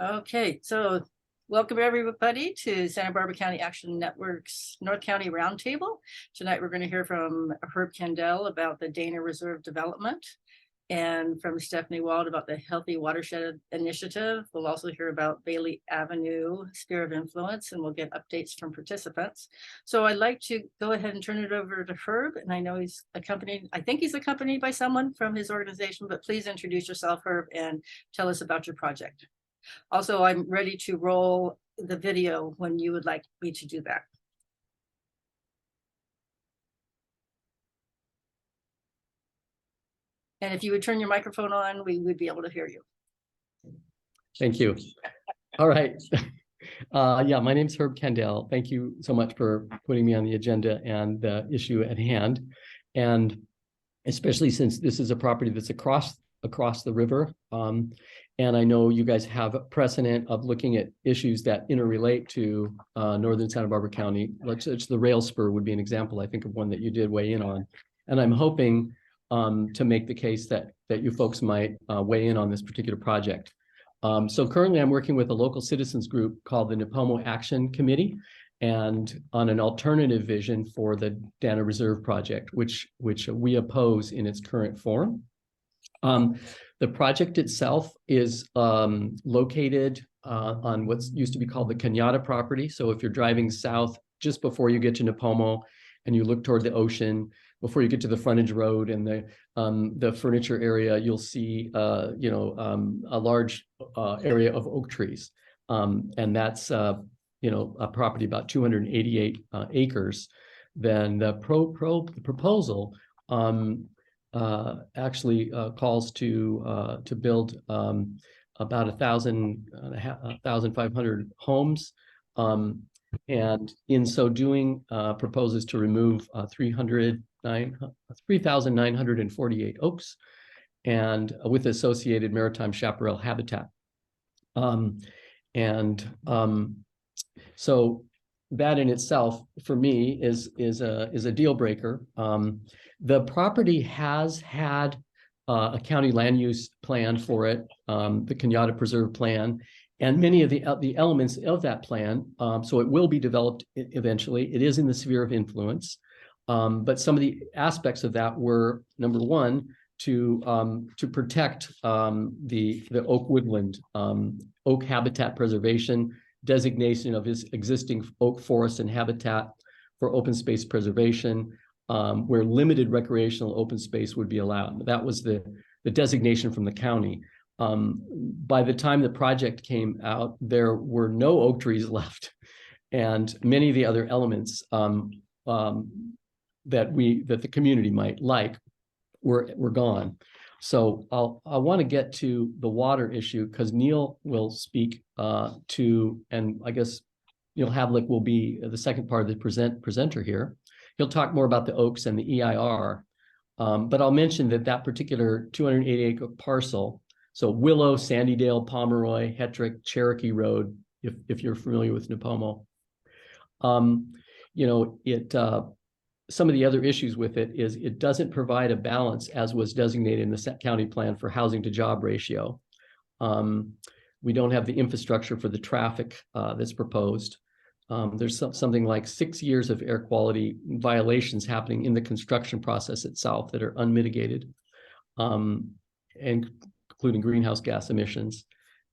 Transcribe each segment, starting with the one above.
Okay, so welcome everybody to Santa Barbara County Action Network's North County Roundtable. Tonight we're going to hear from Herb Kendall about the Dana Reserve development and from Stephanie Wald about the Healthy Watershed Initiative. We'll also hear about Bailey Avenue Sphere of Influence, and we'll get updates from participants. So I'd like to go ahead and turn it over to Herb, and I know he's accompanied, I think he's accompanied by someone from his organization, but please introduce yourself, Herb, and tell us about your project. Also, I'm ready to roll the video when you would like me to do that. And if you would turn your microphone on, we would be able to hear you. Thank you. All right. Yeah, my name's Herb Kendall. Thank you so much for putting me on the agenda and the issue at hand. And especially since this is a property that's across the river. And I know you guys have a precedent of looking at issues that interrelate to northern Santa Barbara County. The rail spur would be an example, I think, of one that you did weigh in on. And I'm hoping to make the case that you folks might weigh in on this particular project. So currently I'm working with a local citizens group called the Nipomo Action Committee and on an alternative vision for the Dana Reserve project, which we oppose in its current form. The project itself is located on what's used to be called the Cañada property. So if you're driving south just before you get to Nipomo and you look toward the ocean, before you get to the frontage road and the furniture area, you'll see a large area of oak trees, and that's a property about 288 acres. Then the proposal actually calls to build about 1,500 homes, and in so doing proposes to remove 3,948 oaks and with associated maritime chaparral habitat. So that in itself, for me, is a deal breaker. The property has had a county land use plan for it, the Cañada Preserve Plan, and many of the elements of that plan. So it will be developed eventually. It is in the sphere of influence, but some of the aspects of that were, number one, to protect the oak woodland, oak habitat preservation, designation of his existing oak forest and habitat for open space preservation, where limited recreational open space would be allowed. That was the designation from the county. By the time the project came out, there were no oak trees left, and many of the other elements that the community might like were gone. So I want to get to the water issue because Neil will speak to, and I guess Neil Havlick will be the second part of the presenter here. He'll talk more about the oaks and the EIR, but I'll mention that particular 280-acre parcel, so Willow, Sandydale, Pomeroy, Hetrick, Cherokee Road, if you're familiar with Nipomo, some of the other issues with it is it doesn't provide a balance, as was designated in the county plan, for housing to job ratio. We don't have the infrastructure for the traffic that's proposed. There's something like 6 years of air quality violations happening in the construction process itself that are unmitigated, and including greenhouse gas emissions.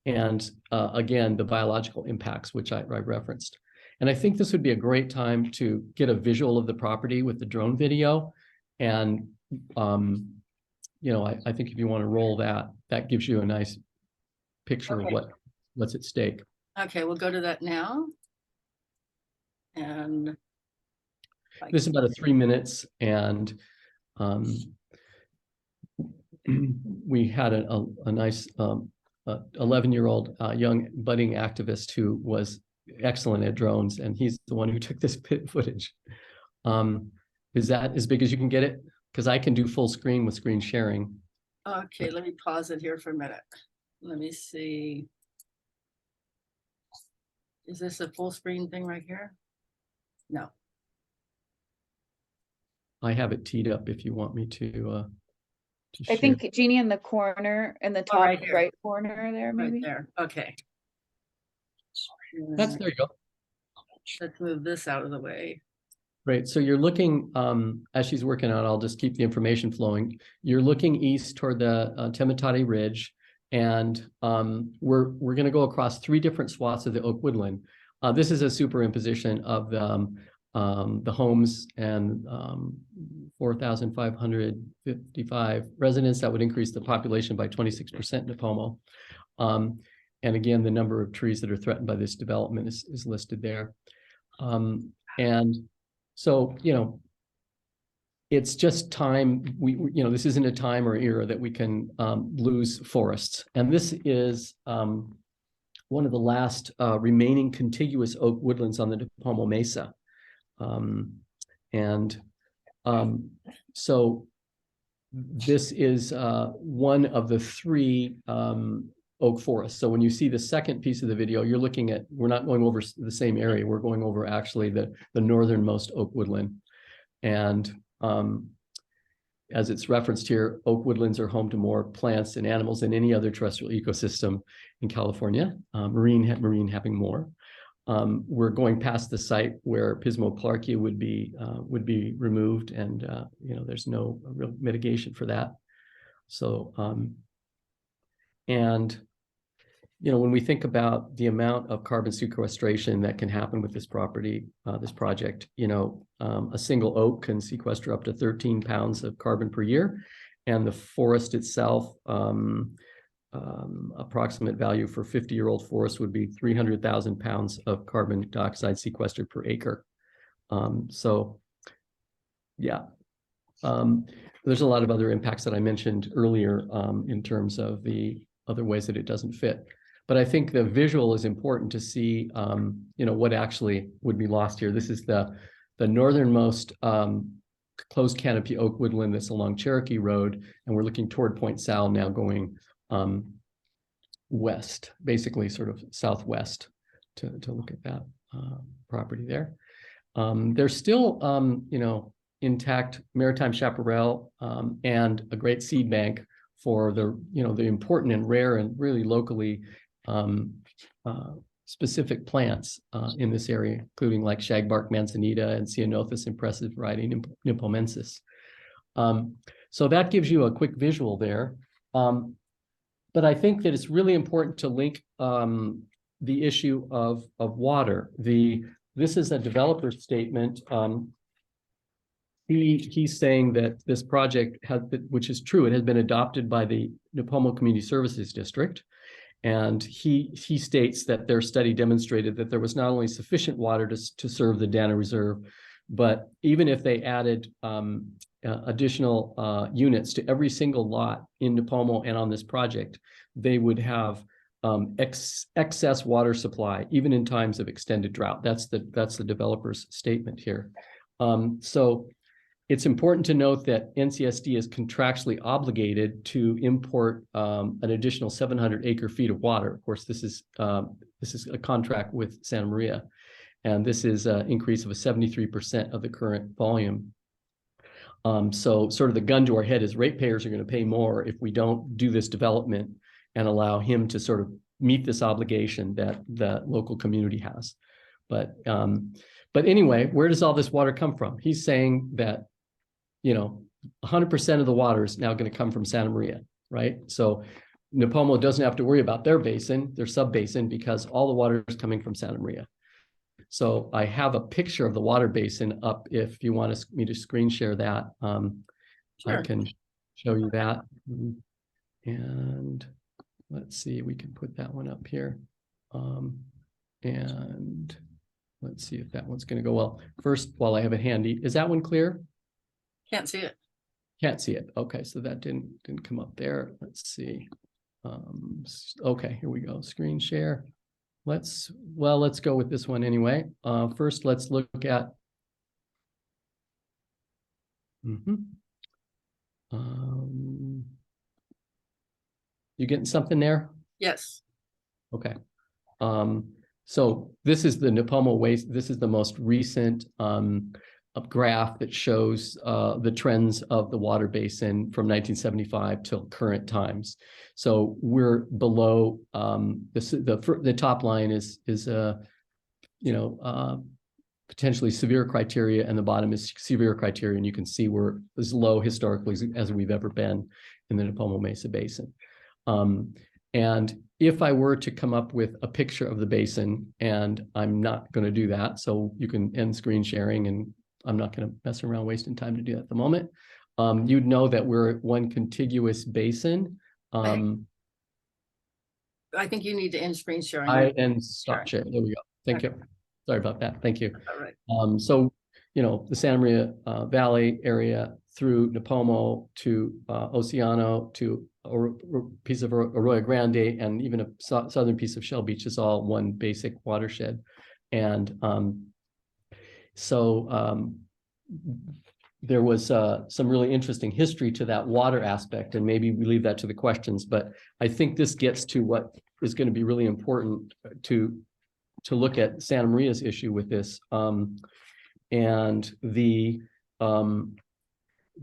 And again, the biological impacts, which I referenced. And I think this would be a great time to get a visual of the property with the drone video. And, I think if you want to roll that gives you a nice picture of what's at stake. Okay, we'll go to that now. And this is about 3 minutes, and we had a nice 11-year-old young budding activist who was excellent at drones, and he's the one who took this footage. Is that as big as you can get it? Because I can do full screen with screen sharing. Okay, let me pause it here for a minute. Let me see. Is this a full screen thing right here? No. I have it teed up if you want me to I think Jeannie in the corner, in the top right right corner there, maybe. Right there. Okay. There you go. Let's move this out of the way. Great. So you're looking, as she's working on, I'll just keep the information flowing. You're looking east toward the Temitati Ridge, and we're going to go across 3 different swaths of the oak woodland. This is a superimposition of the homes and 4,555 residents. That would increase the population by 26% in Nipomo. And again, the number of trees that are threatened by this development is listed there. And so, it's just time. This isn't a time or era that we can lose forests. And this is one of the last remaining contiguous oak woodlands on the Nipomo Mesa. So this is one of the 3 oak forests. So when you see the second piece of the video, you're looking at, we're not going over the same area. We're going over actually the northernmost oak woodland. And as it's referenced here, oak woodlands are home to more plants and animals than any other terrestrial ecosystem in California, marine having more. We're going past the site where Pismo-Clarkia would be removed, and there's no real mitigation for that. So when we think about the amount of carbon sequestration that can happen with this property, this project, a single oak can sequester up to 13 pounds of carbon per year, and the forest itself, approximate value for 50-year-old forest would be 300,000 pounds of carbon dioxide sequestered per acre. So yeah, there's a lot of other impacts that I mentioned earlier in terms of the other ways that it doesn't fit. But I think the visual is important to see, what actually would be lost here. This is the northernmost closed canopy oak woodland that's along Cherokee Road, and we're looking toward Point Sal now, going west, basically sort of southwest, to look at that property there. There's still, intact maritime chaparral and a great seed bank for the important and rare and really locally specific plants in this area, including like shagbark manzanita and Ceanothus impressive variety nipomensis. So that gives you a quick visual there. But I think that it's really important to link the issue of water. This is a developer's statement. He's saying that this project which is true, it has been adopted by the Nipomo Community Services District. And he states that their study demonstrated that there was not only sufficient water to serve the Dana Reserve, but even if they added additional units to every single lot in Nipomo and on this project, they would have excess water supply, even in times of extended drought. That's the developer's statement here. So it's important to note that NCSD is contractually obligated to import an additional 700 acre-feet of water. Of course, this is a contract with Santa Maria, and this is an increase of a 73% of the current volume. So sort of the gun to our head is ratepayers are going to pay more if we don't do this development and allow him to sort of meet this obligation that the local community has. But anyway, where does all this water come from? He's saying that 100% of the water is now going to come from Santa Maria, right? So Nipomo doesn't have to worry about their basin, their sub-basin, because all the water is coming from Santa Maria. So I have a picture of the water basin up if you want me to screen share that. Sure. I can show you that. And let's see, we can put that one up here. And let's see if that one's going to go well. First, while I have it handy, is that one clear? Can't see it. Can't see it. Okay, so that didn't come up there. Let's see. Okay, here we go. Screen share. Let's go with this one anyway. First, let's look at. You getting something there? Yes. Okay. So this is the Nipomo waste. This is the most recent a graph that shows the trends of the water basin from 1975 till current times. So we're below the top line is potentially severe criteria, and the bottom is severe criteria, and you can see we're as low historically as we've ever been in the Nipomo Mesa Basin. And if I were to come up with a picture of the basin, and I'm not going to do that, so you can end screen sharing, and I'm not going to mess around wasting time to do that at the moment. You'd know that we're one contiguous basin. I think you need to end screen sharing. And stop share. There we go. Thank you. Sorry about that. Thank you. All right. So, the Santa Maria Valley area through Nipomo to Oceano to a piece of Arroyo Grande and even a southern piece of Shell Beach is all one basic watershed. And there was some really interesting history to that water aspect, and maybe we leave that to the questions, but I think this gets to what is going to be really important to look at Santa Maria's issue with this.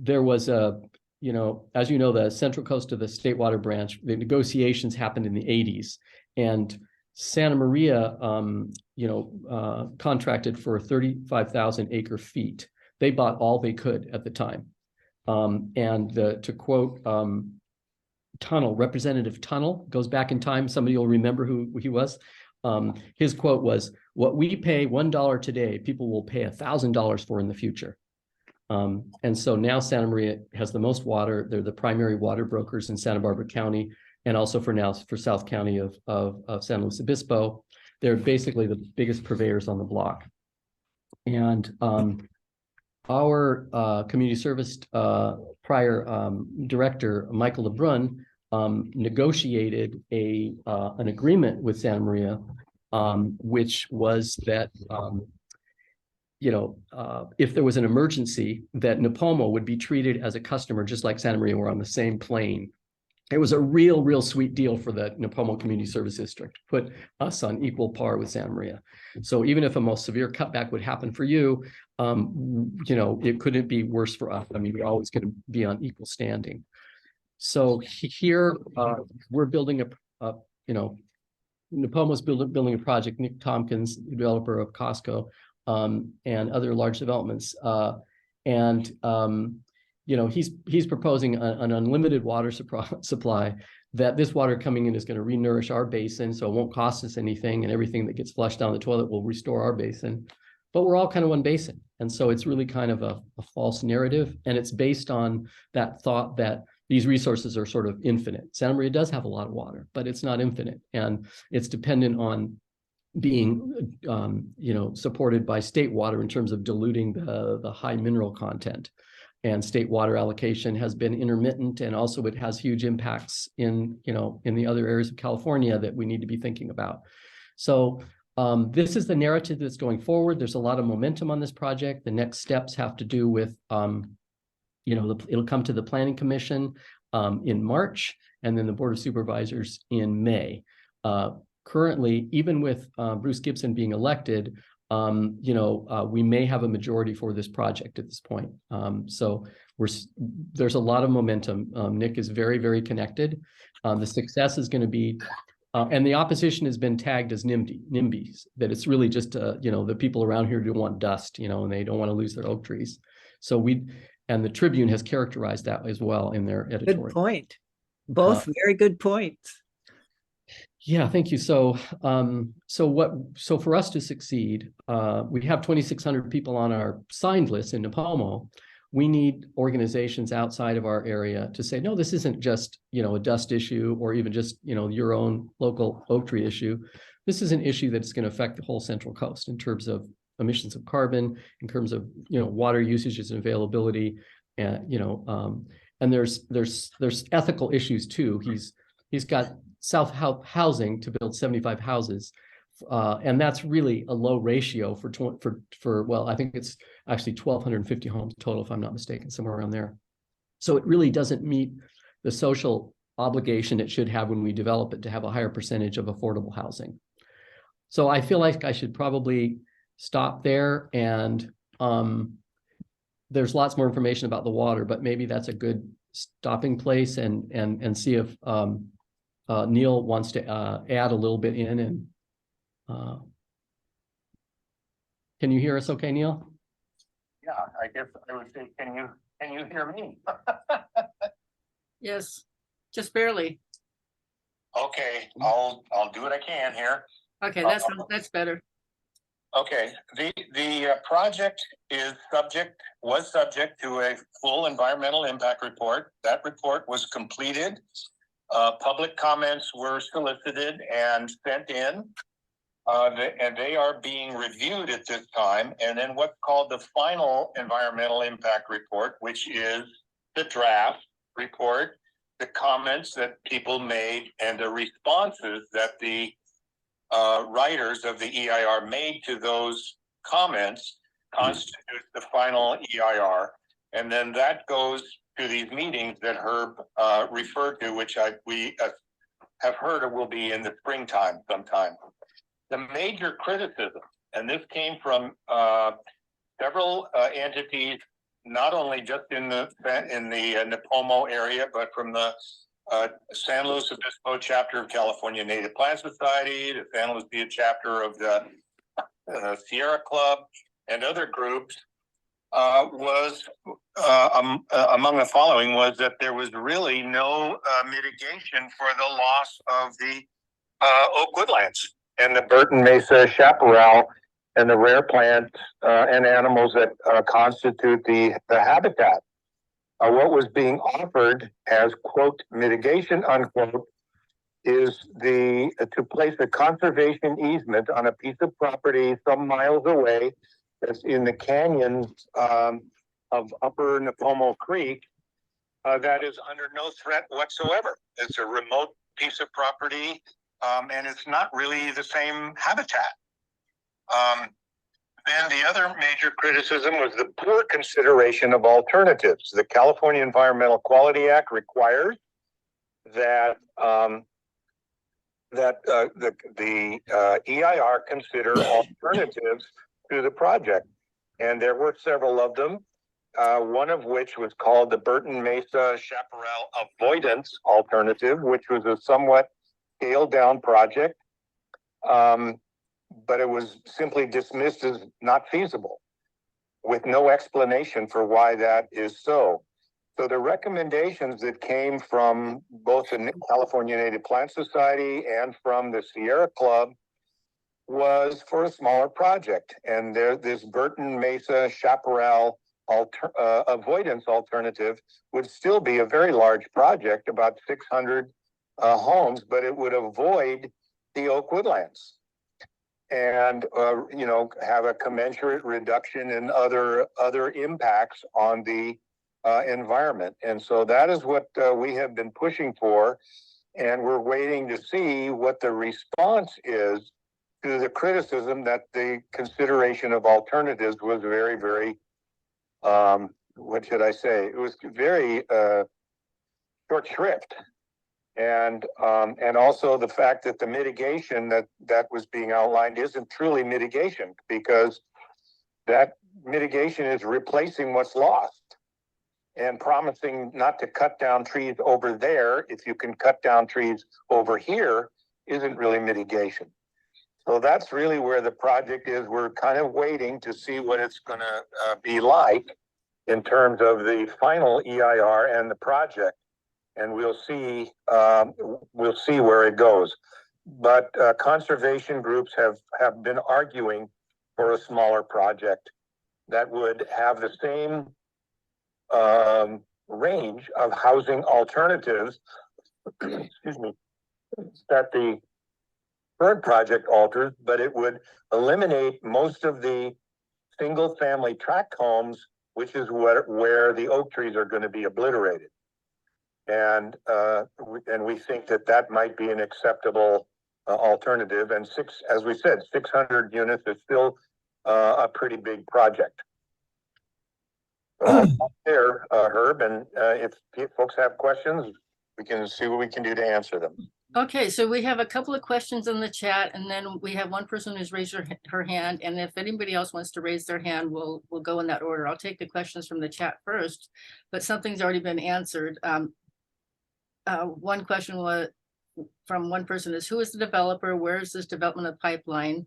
There was as you know, the Central Coast of the State Water Branch, the negotiations happened in the 80s, and Santa Maria, contracted for 35,000 acre feet. They bought all they could at the time. To quote Tunnel, Representative Tunnel, goes back in time. Somebody will remember who he was. His quote was, "What we pay $1 today, people will pay $1,000 for in the future." And so now Santa Maria has the most water. They're the primary water brokers in Santa Barbara County, and also for South County of San Luis Obispo. They're basically the biggest purveyors on the block. And our community service prior director, Michael LeBrun, negotiated an agreement with Santa Maria, which was that if there was an emergency, that Nipomo would be treated as a customer, just like Santa Maria. We're on the same plane. It was a real sweet deal for the Nipomo Community Service District to put us on equal par with Santa Maria. So even if a most severe cutback would happen for you, it couldn't be worse for us. I mean, we're always going to be on equal standing. So here we're building Nipomo's building a project. Nick Tompkins, developer of Costco, and other large developments, he's proposing an unlimited water supply, that this water coming in is going to re-nourish our basin, so it won't cost us anything, and everything that gets flushed down the toilet will restore our basin. But we're all kind of one basin. And so it's really kind of a false narrative. And it's based on that thought that these resources are sort of infinite. Santa Maria does have a lot of water, but it's not infinite. And it's dependent on being, supported by state water in terms of diluting the high mineral content. And state water allocation has been intermittent, and also it has huge impacts in the other areas of California that we need to be thinking about. So this is the narrative that's going forward. There's a lot of momentum on this project. The next steps have to do with, it'll come to the Planning Commission in March, and then the Board of Supervisors in May. Currently, even with Bruce Gibson being elected, we may have a majority for this project at this point. So there's a lot of momentum. Nick is very connected. The success is going to be, and the opposition has been tagged as NIMBYs, that it's really just, the people around here don't want dust, and they don't want to lose their oak trees. So and the Tribune has characterized that as well in their editorial. Good point. Both very good points. Yeah, thank you. So for us to succeed, we have 2,600 people on our signed list in Nipomo. We need organizations outside of our area to say, no, this isn't just, a dust issue, or even just, your own local oak tree issue. This is an issue that's going to affect the whole Central Coast in terms of emissions of carbon, in terms of, water usages and availability, and, and there's ethical issues too. He's got South housing to build 75 houses. And that's really a low ratio well, I think it's actually 1,250 homes total, if I'm not mistaken, somewhere around there. So it really doesn't meet the social obligation it should have when we develop it to have a higher percentage of affordable housing. So I feel like I should probably stop there and there's lots more information about the water, but maybe that's a good stopping place and see if Neil wants to add a little bit in. And can you hear us okay, Neil? Yeah, I guess I would say, can you hear me? Yes, just barely. Okay, I'll do what I can here. Okay, that's better. Okay, the project was subject to a full environmental impact report. That report was completed. Public comments were solicited and sent in. And they are being reviewed at this time. And then what's called the final environmental impact report, which is the draft report, the comments that people made, and the responses that the writers of the EIR made to those comments constitutes the final EIR. And then that goes to these meetings that Herb referred to, which we have heard will be in the springtime sometime. The major criticism, and this came from several entities, not only just in the Nipomo area, but from the San Luis Obispo chapter of California Native Plant Society, the San Lucia chapter of the Sierra Club, and other groups, was among the following was that there was really no mitigation for the loss of the oak woodlands and the Burton Mesa chaparral and the rare plants and animals that constitute the habitat. What was being offered as, quote, mitigation, unquote, is to place a conservation easement on a piece of property some miles away that's in the canyons of Upper Nipomo Creek that is under no threat whatsoever. It's a remote piece of property, and it's not really the same habitat. Then the other major criticism was the poor consideration of alternatives. The California Environmental Quality Act requires that the EIR consider alternatives to the project, and there were several of them. One of which was called the Burton Mesa Chaparral Avoidance Alternative, which was a somewhat scaled down project. But it was simply dismissed as not feasible with no explanation for why that is so. So the recommendations that came from both the California Native Plant Society and from the Sierra Club was for a smaller project. And this Burton Mesa Chaparral avoidance alternative would still be a very large project, about 600 homes, but it would avoid the oak woodlands and have a commensurate reduction in other impacts on the environment. And so that is what we have been pushing for, and we're waiting to see what the response is to the criticism that the consideration of alternatives was very, very what should I say? It was very short shrift. And also the fact that the mitigation that was being outlined isn't truly mitigation, because that mitigation is replacing what's lost and promising not to cut down trees over there if you can cut down trees over here isn't really mitigation. So that's really where the project is. We're kind of waiting to see what it's going to be like in terms of the final EIR and the project. And we'll see where it goes. But conservation groups have been arguing for a smaller project that would have the same range of housing alternatives, excuse me, that the current project alters, but it would eliminate most of the single family tract homes, which is where the oak trees are going to be obliterated. And we think that might be an acceptable alternative. And as we said, 600 units is still a pretty big project. Herb, and if folks have questions, we can see what we can do to answer them. Okay, so we have a couple of questions in the chat, and then we have one person who's raised her hand, and if anybody else wants to raise their hand, we'll go in that order. I'll take the questions from the chat first, but something's already been answered. One question was from one person is, who is the developer? Where is this development of pipeline?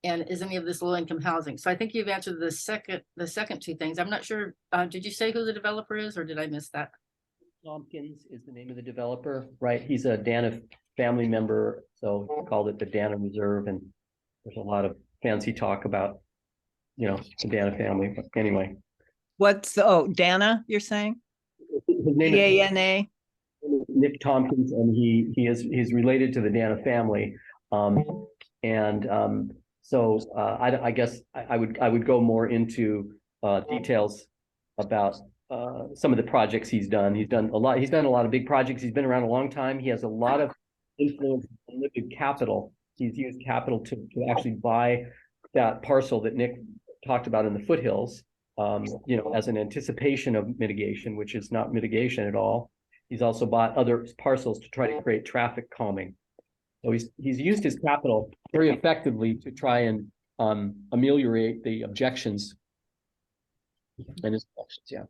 And is any of this low-income housing? So I think you've answered the second two things. I'm not sure, did you say who the developer is, or did I miss that? Tompkins is the name of the developer, right? He's a Dana family member, so he called it the Dana Reserve, and there's a lot of fancy talk about, you know, the Dana family, but anyway. Dana, you're saying? His name is D-A-N-A? Nick Tompkins, and he's related to the Dana family. So I guess I would go more into details about some of the projects he's done. He's done a lot of big projects. He's been around a long time. He has a lot of influence and liquid capital. He's used capital to actually buy that parcel that Nick talked about in the foothills, you know, as an anticipation of mitigation, which is not mitigation at all. He's also bought other parcels to try to create traffic calming. So he's used his capital very effectively to try and ameliorate the objections and his objections. Yeah.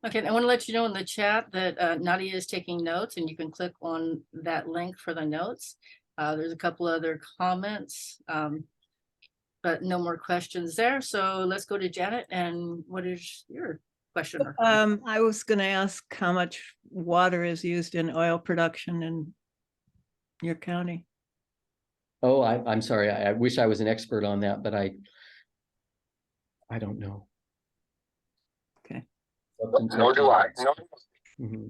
Okay, I want to let you know in the chat that Nadia is taking notes, and you can click on that link for the notes. There's a couple other comments, but no more questions there. So let's go to Janet. And what is your question? I was going to ask how much water is used in oil production in your county. Oh, I'm sorry. I wish I was an expert on that, but I don't know. Okay. Nor do I. Mm-hmm.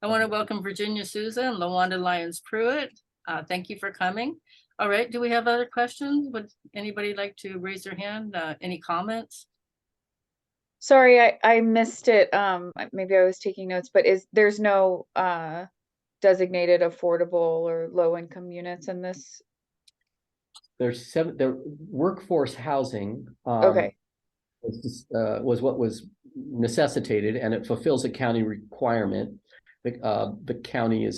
I want to welcome Virginia Souza and LaWanda Lyons Pruitt. Thank you for coming. All right, do we have other questions? Would anybody like to raise their hand? Any comments? Sorry, I missed it. Maybe I was taking notes, but there's no designated affordable or low income units in this? There's workforce housing. Okay. Was what was necessitated, and it fulfills a county requirement. The county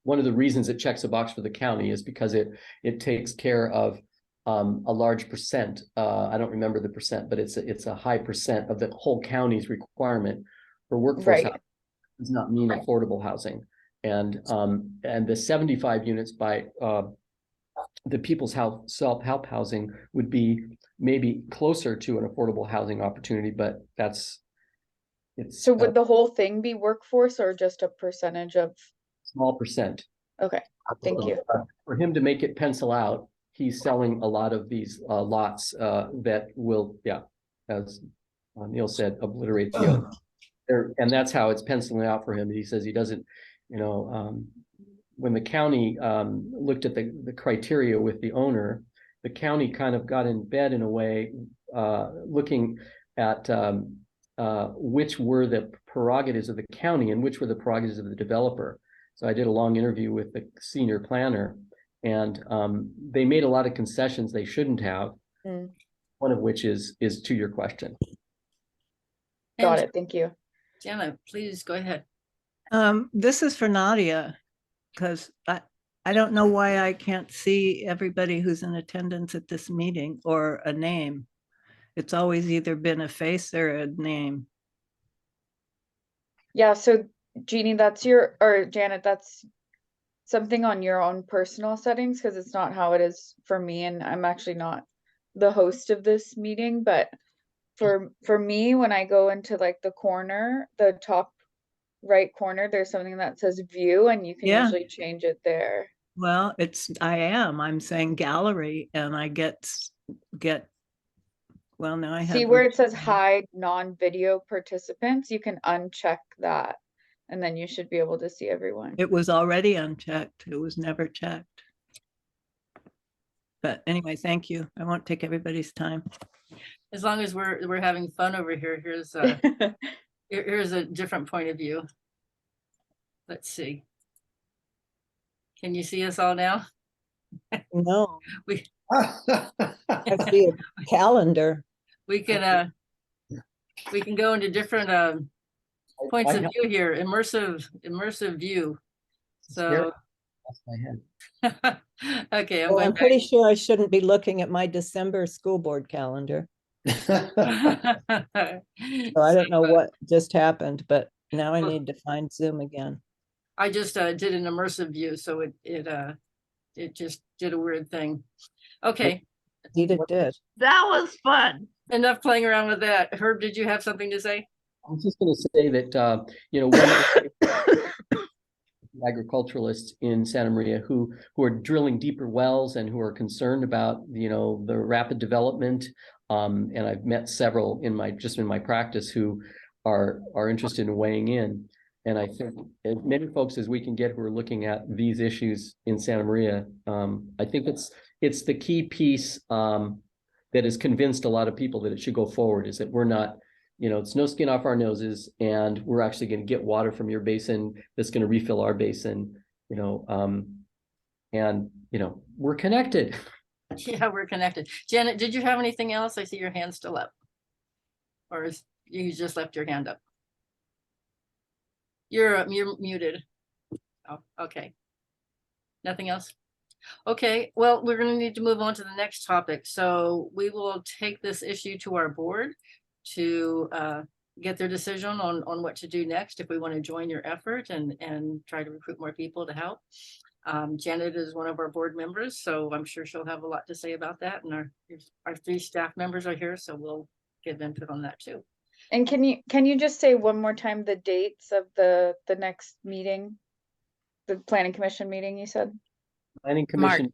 one of the reasons it checks a box for the county is because it takes care of a large percent. I don't remember the percent, but it's a high percent of the whole county's requirement for workforce housing. Does not mean affordable housing, and the 75 units by the People's Self-Help Housing would be maybe closer to an affordable housing opportunity, but So would the whole thing be workforce or just a percentage of? Small percent. Okay, thank you. For him to make it pencil out, he's selling a lot of these lots that will, as Neil said, obliterate the other. And that's how it's penciling out for him. He says he doesn't, when the county looked at the criteria with the owner, the county kind of got in bed in a way, looking at which were the prerogatives of the county and which were the prerogatives of the developer. So I did a long interview with the senior planner, and they made a lot of concessions they shouldn't have. One of which is to your question. Got it. Thank you. Jana, please go ahead. This is for Nadia, because I don't know why I can't see everybody who's in attendance at this meeting or a name. It's always either been a face or a name. Yeah, so Jeannie, Janet, that's something on your own personal settings, because it's not how it is for me, and I'm actually not the host of this meeting. But for me, when I go into like the top right corner, there's something that says view, and you can usually change it there. Well, I'm saying gallery, and I get well, now I have. See where it says hide non-video participants, you can uncheck that, and then you should be able to see everyone. It was already unchecked. It was never checked. But anyway, thank you. I won't take everybody's time. As long as we're having fun over here, here's a different point of view. Let's see. Can you see us all now? No. I see a calendar. We can go into different points of view here. Immersive view. So, That's my head. okay, I'm Well, going I'm pretty sure I shouldn't be looking at my December school board calendar. back. So I don't know what just happened, but now I Well, need to find Zoom again. I just did an immersive view, so it just did a weird thing. Okay, Indeed it did. That was fun. enough playing around with that. Herb, did you have something to say? I was just going to say that, one of the agriculturalists in Santa Maria who are drilling deeper wells and who are concerned about, the rapid development. And I've met several in my practice who are interested in weighing in. And I think as many folks as we can get who are looking at these issues in Santa Maria, I think it's the key piece that has convinced a lot of people that it should go forward, is that we're not, it's no skin off our noses, and we're actually going to get water from your basin that's going to refill our basin, and we're connected. Yeah, we're connected. Janet, did you have anything else? I see your hand still up. Or is you just left your hand up? You're muted. Oh, okay. Nothing else? Okay, well, we're gonna need to move on to the next topic. So we will take this issue to our board to get their decision on what to do next, if we want to join your effort and try to recruit more people to help. Janet is one of our board members, so I'm sure she'll have a lot to say about that. And our 3 staff members are here, so we'll give input on that too. And can you just say one more time the dates of the next meeting? The planning commission meeting, you said? Planning Commission,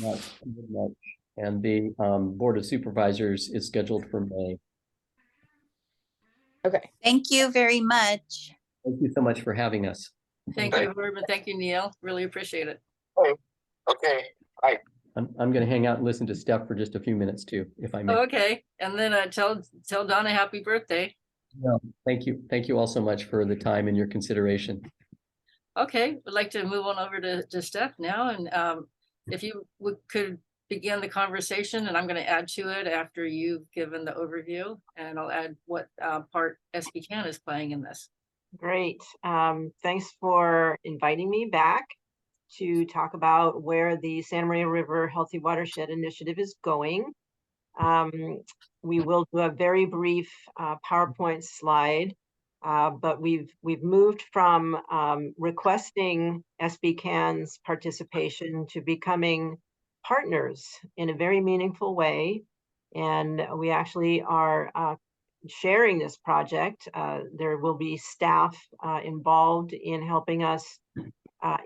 March. March, and the Board of Supervisors is scheduled for May. Okay. Thank you very much. Thank you so much for having us. Thank you, Herb, and thank you, Neil. Really appreciate it. Okay, bye. I'm going to hang out and listen to Steph for just a few minutes too, if I may. Okay, and then tell Donna happy birthday. No, thank you. Thank you all so much for the time and your consideration. Okay, we'd like to move on over to Steph now, and if you could begin the conversation, and I'm going to add to it after you've given the overview, and I'll add what part SBCAN is playing in this. Great. Thanks for inviting me back to talk about where the Santa Maria River Healthy Watershed Initiative is going. We will do a very brief PowerPoint slide, but we've moved from requesting SBCAN's participation to becoming partners in a very meaningful way. And we actually are sharing this project. There will be staff involved in helping us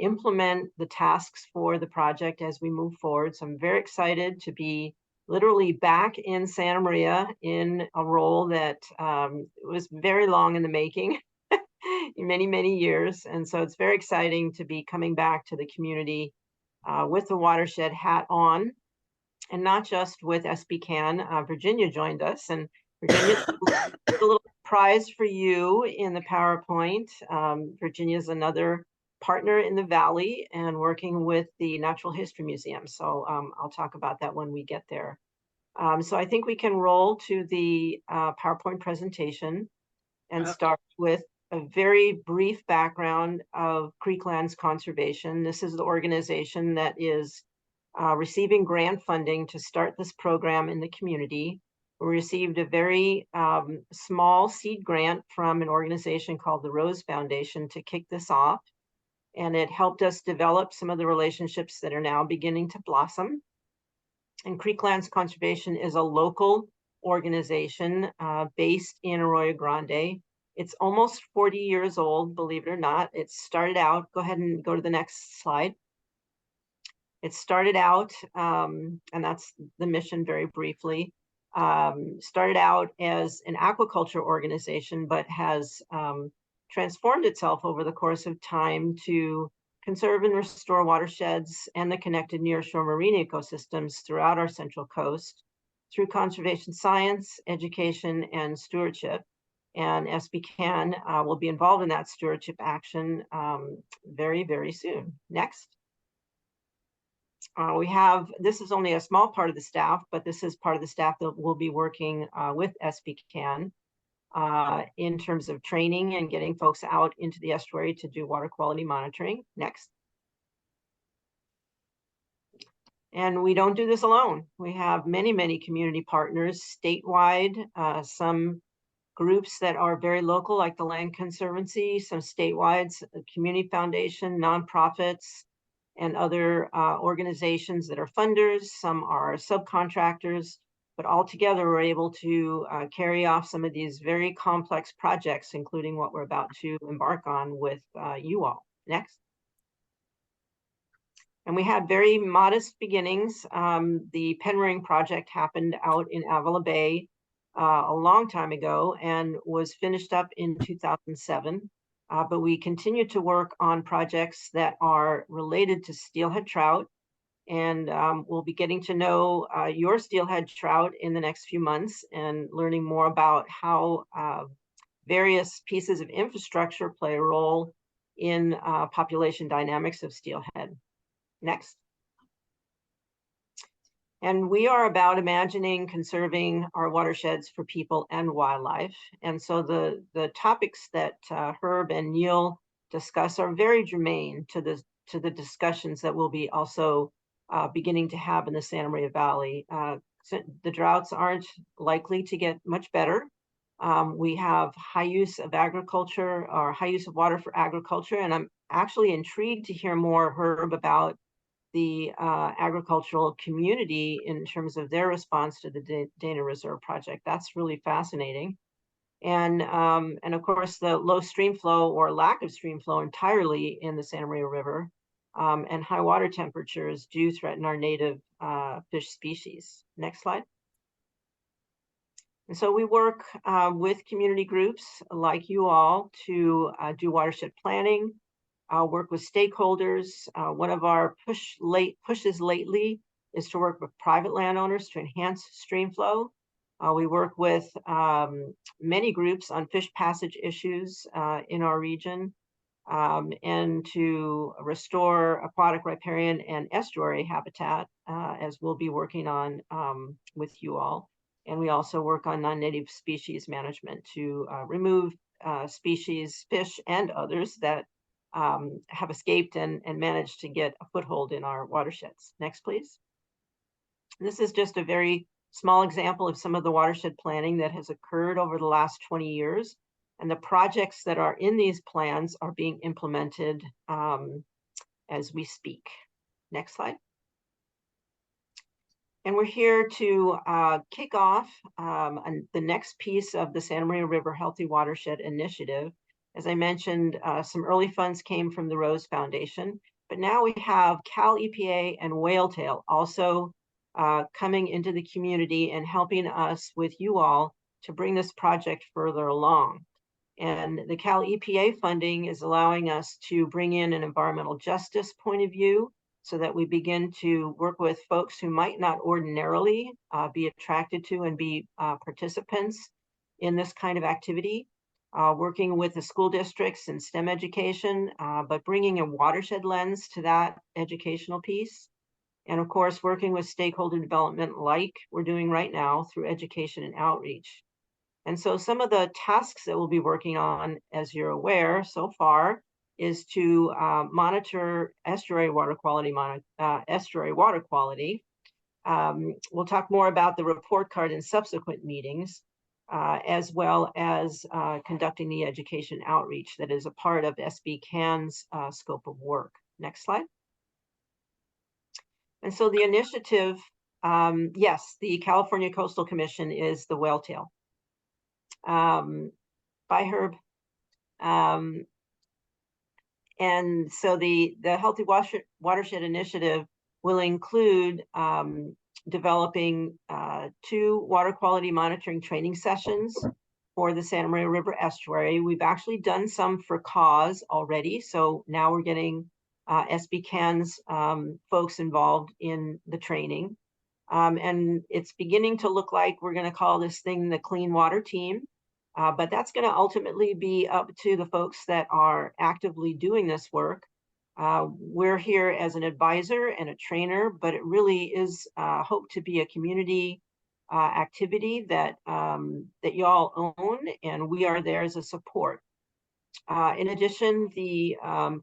implement the tasks for the project as we move forward. So I'm very excited to be literally back in Santa Maria in a role that was very long in the making, many years. And so it's very exciting to be coming back to the community with the watershed hat on, and not just with SBCAN. Virginia joined us, and Virginia, a little prize for you in the PowerPoint. Virginia is another partner in the Valley and working with the Natural History Museum. So I'll talk about that when we get there. So I think we can roll to the PowerPoint presentation and start with a very brief background of Creeklands Conservation. This is the organization that is receiving grant funding to start this program in the community. We received a very small seed grant from an organization called the Rose Foundation to kick this off. And it helped us develop some of the relationships that are now beginning to blossom. And Creeklands Conservation is a local organization based in Arroyo Grande. It's almost 40 years old, believe it or not. It started out, go ahead and go to the next slide. It started out, and that's the mission very briefly, started out as an aquaculture organization, but has transformed itself over the course of time to conserve and restore watersheds and the connected nearshore marine ecosystems throughout our Central Coast through conservation science, education, and stewardship. And SBCAN will be involved in that stewardship action very soon. Next. This is only a small part of the staff, but this is part of the staff that will be working with SBCAN in terms of training and getting folks out into the estuary to do water quality monitoring. Next. And we don't do this alone. We have many, many community partners statewide, some groups that are very local, like the Land Conservancy, some statewide, community foundation, nonprofits, and other organizations that are funders. Some are subcontractors, but all together we're able to carry off some of these very complex projects, including what we're about to embark on with you all. Next. And we had very modest beginnings. The Penring project happened out in Avila Bay a long time ago and was finished up in 2007. But we continue to work on projects that are related to steelhead trout. And we'll be getting to know your steelhead trout in the next few months and learning more about how various pieces of infrastructure play a role in population dynamics of steelhead. Next. And we are about imagining conserving our watersheds for people and wildlife. And so the topics that Herb and Neil discuss are very germane to the discussions that we'll be also beginning to have in the Santa Maria Valley. The droughts aren't likely to get much better. We have high use of agriculture or high use of water for agriculture. And I'm actually intrigued to hear more, Herb, about the agricultural community in terms of their response to the Dana Reserve project. That's really fascinating. And of course, the low stream flow or lack of stream flow entirely in the Santa Maria River and high water temperatures do threaten our native fish species. Next slide. And so we work with community groups like you all to do watershed planning, work with stakeholders. One of our pushes lately is to work with private landowners to enhance stream flow. We work with many groups on fish passage issues in our region and to restore aquatic riparian and estuary habitat, as we'll be working on with you all. And we also work on non-native species management to remove species, fish and others that have escaped and managed to get a foothold in our watersheds. Next, please. This is just a very small example of some of the watershed planning that has occurred over the last 20 years. And the projects that are in these plans are being implemented as we speak. Next slide. And we're here to kick off the next piece of the Santa Maria River Healthy Watershed Initiative. As I mentioned, some early funds came from the Rose Foundation, but now we have Cal EPA and Whaletail also coming into the community and helping us with you all to bring this project further along. And the Cal EPA funding is allowing us to bring in an environmental justice point of view so that we begin to work with folks who might not ordinarily be attracted to and be participants in this kind of activity. Working with the school districts and STEM education, but bringing a watershed lens to that educational piece. And of course, working with stakeholder development like we're doing right now through education and outreach. And so some of the tasks that we'll be working on, as you're aware so far, is to monitor estuary water quality. We'll talk more about the report card in subsequent meetings. As well as conducting the education outreach that is a part of SBCAN's scope of work. Next slide. And so the initiative, yes, the California Coastal Commission is the Whaletail. By Herb. And so the Healthy Watershed Initiative will include developing 2 water quality monitoring training sessions for the Santa Maria River estuary. We've actually done some for cause already. So now we're getting SBCAN's folks involved in the training. And it's beginning to look like we're going to call this thing the Clean Water Team. But that's going to ultimately be up to the folks that are actively doing this work. We're here as an advisor and a trainer, but it really is hoped to be a community activity that that you all own, and we are there as a support. In addition, the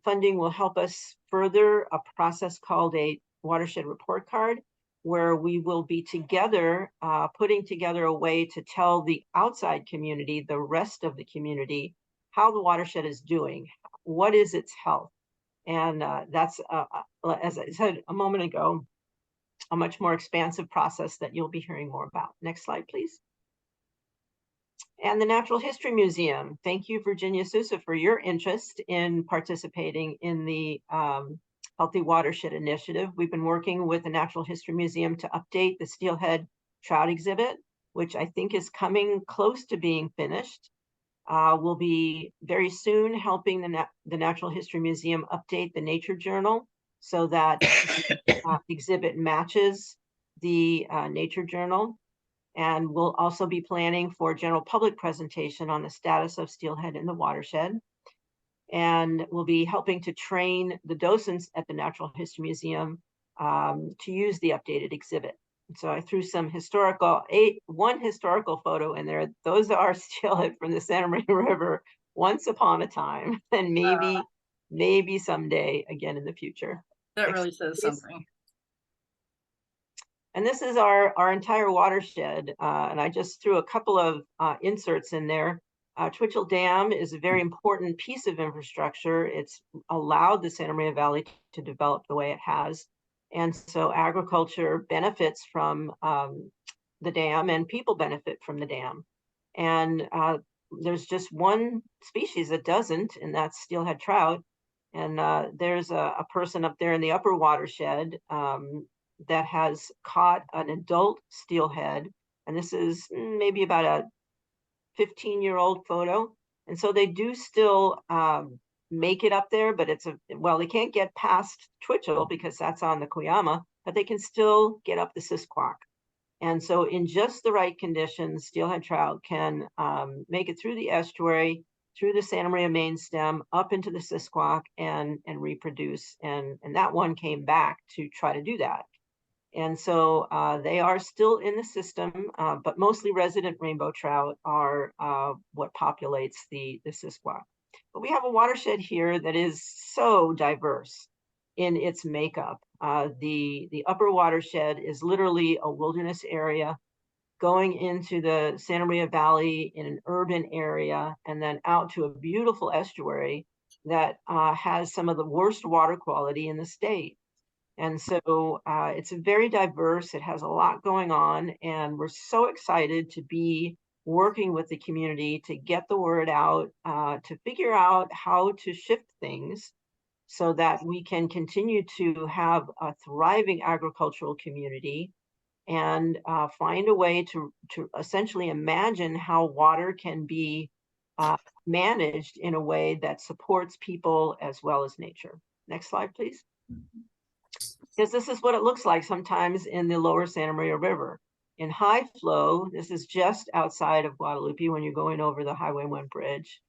funding will help us further a process called a watershed report card, where we will be together, putting together a way to tell the outside community, the rest of the community, how the watershed is doing, what is its health. And that's, as I said a moment ago, a much more expansive process that you'll be hearing more about. Next slide, please. And the Natural History Museum. Thank you, Virginia Sousa, for your interest in participating in the Healthy Watershed Initiative. We've been working with the Natural History Museum to update the steelhead trout exhibit, which I think is coming close to being finished. We'll be very soon helping the Natural History Museum update the Nature Journal so that the exhibit matches the Nature Journal. And we'll also be planning for general public presentation on the status of steelhead in the watershed. And we'll be helping to train the docents at the Natural History Museum to use the updated exhibit. So I threw some one historical photo in there. Those are steelhead from the Santa Maria River once upon a time, and maybe someday again in the future. That really says something. And this is our entire watershed. And I just threw a couple of inserts in there. Twitchell Dam is a very important piece of infrastructure. It's allowed the Santa Maria Valley to develop the way it has. And so agriculture benefits from the dam, and people benefit from the dam. And there's just one species that doesn't, and that's steelhead trout. And there's a person up there in the upper watershed that has caught an adult steelhead. And this is maybe about a 15-year-old photo. And so they do still make it up there, but well, they can't get past Twitchell because that's on the Cuyama, but they can still get up the Sisquoc. And so in just the right conditions, steelhead trout can make it through the estuary, through the Santa Maria main stem, up into the Sisquoc and reproduce. And that one came back to try to do that. And so they are still in the system, but mostly resident rainbow trout are what populates the Sisquoc. But we have a watershed here that is so diverse in its makeup. The upper watershed is literally a wilderness area going into the Santa Maria Valley in an urban area, and then out to a beautiful estuary that has some of the worst water quality in the state. And so it's very diverse. It has a lot going on, and we're so excited to be working with the community to get the word out, to figure out how to shift things so that we can continue to have a thriving agricultural community and find a way to essentially imagine how water can be managed in a way that supports people as well as nature. Next slide, please. Because this is what it looks like sometimes in the lower Santa Maria River. In high flow, this is just outside of Guadalupe when you're going over the Highway 1 bridge.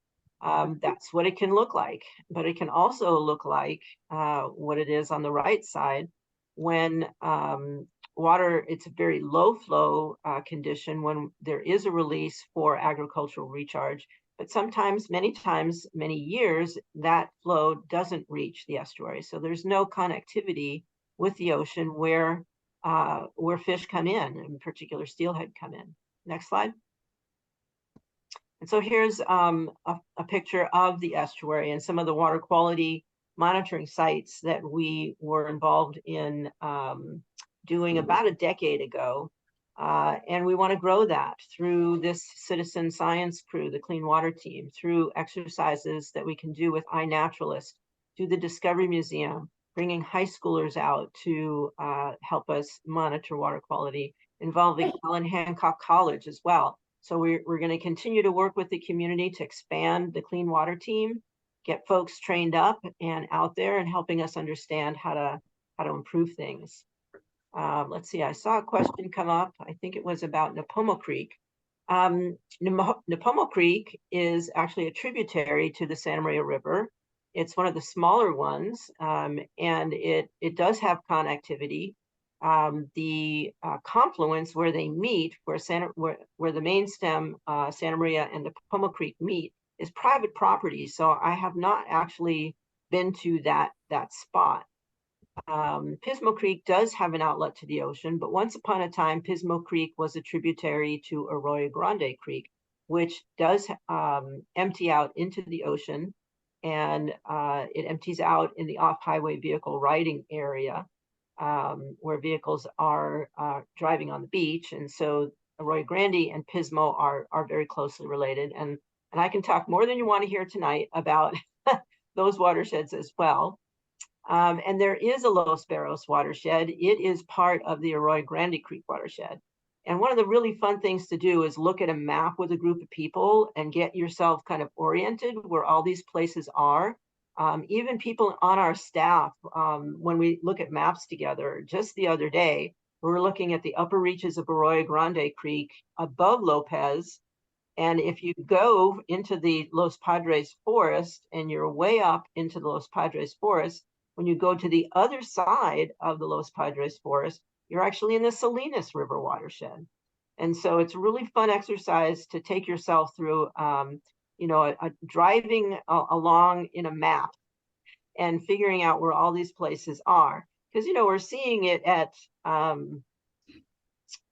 That's what it can look like. But it can also look like what it is on the right side when water, it's a very low flow condition when there is a release for agricultural recharge. But sometimes, many times, many years, that flow doesn't reach the estuary. So there's no connectivity with the ocean where fish come in particular steelhead come in. Next slide. And so here's a picture of the estuary and some of the water quality monitoring sites that we were involved in doing about a decade ago. And we want to grow that through this citizen science crew, the Clean Water Team, through exercises that we can do with iNaturalist, through the Discovery Museum, bringing high schoolers out to help us monitor water quality, involving Helen Hancock College as well. So we're going to continue to work with the community to expand the Clean Water Team, get folks trained up and out there and helping us understand how to improve things. Let's see, I saw a question come up. I think it was about Nipomo Creek. Nipomo Creek is actually a tributary to the Santa Maria River. It's one of the smaller ones, and it does have connectivity. The confluence where they meet, where the main stem, Santa Maria and the Nipomo Creek meet, is private property. So I have not actually been to that spot. Pismo Creek does have an outlet to the ocean, but once upon a time, Pismo Creek was a tributary to Arroyo Grande Creek, which does empty out into the ocean, and it empties out in the off-highway vehicle riding area where vehicles are driving on the beach. And so Arroyo Grande and Pismo are very closely related. And I can talk more than you want to hear tonight about those watersheds as well. And there is a Los Barros watershed. It is part of the Arroyo Grande Creek watershed. And one of the really fun things to do is look at a map with a group of people and get yourself kind of oriented where all these places are. Even people on our staff, when we look at maps together, just the other day, we were looking at the upper reaches of Arroyo Grande Creek above Lopez. And if you go into the Los Padres forest and you're way up into the Los Padres forest, when you go to the other side of the Los Padres forest, you're actually in the Salinas River watershed. And so it's a really fun exercise to take yourself through, driving along in a map and figuring out where all these places are. Because, we're seeing it at,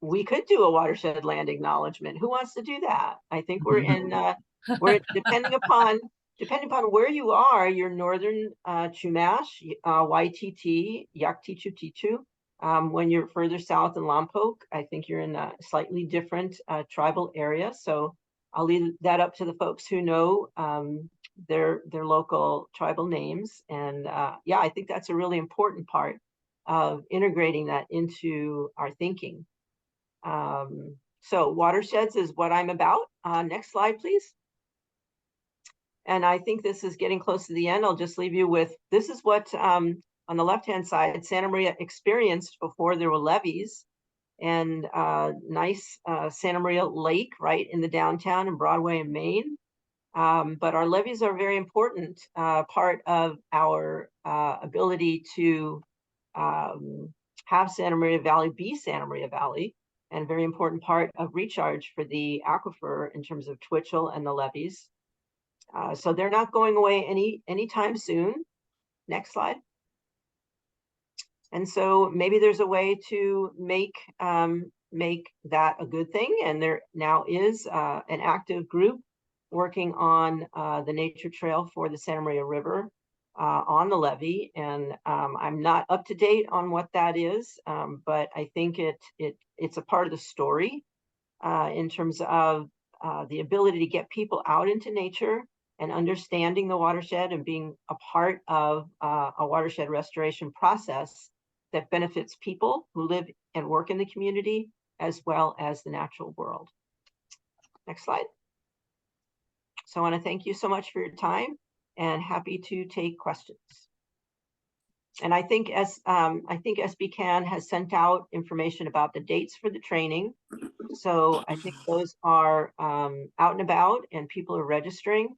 we could do a watershed land acknowledgement. Who wants to do that? I think we're in, we're depending upon where you are, your northern Chumash, YTT, Yaktichu Titu. When you're further south in Lompoc, I think you're in a slightly different tribal area. So I'll leave that up to the folks who know their local tribal names. And yeah, I think that's a really important part of integrating that into our thinking. So watersheds is what I'm about. Next slide, please. And I think this is getting close to the end. I'll just leave you with, this is what on the left-hand side, Santa Maria experienced before there were levees, and nice Santa Maria Lake right in the downtown and Broadway and Main. But our levees are a very important part of our ability to have Santa Maria Valley be Santa Maria Valley, and a very important part of recharge for the aquifer in terms of Twitchell and the levees. So they're not going away anytime soon. Next slide. And so maybe there's a way to make that a good thing. And there now is an active group working on the nature trail for the Santa Maria River on the levee. And I'm not up to date on what that is, but I think it's a part of the story in terms of the ability to get people out into nature and understanding the watershed and being a part of a watershed restoration process that benefits people who live and work in the community as well as the natural world. Next slide. So I want to thank you so much for your time and happy to take questions. And I think SBCAN has sent out information about the dates for the training. So I think those are out and about and people are registering,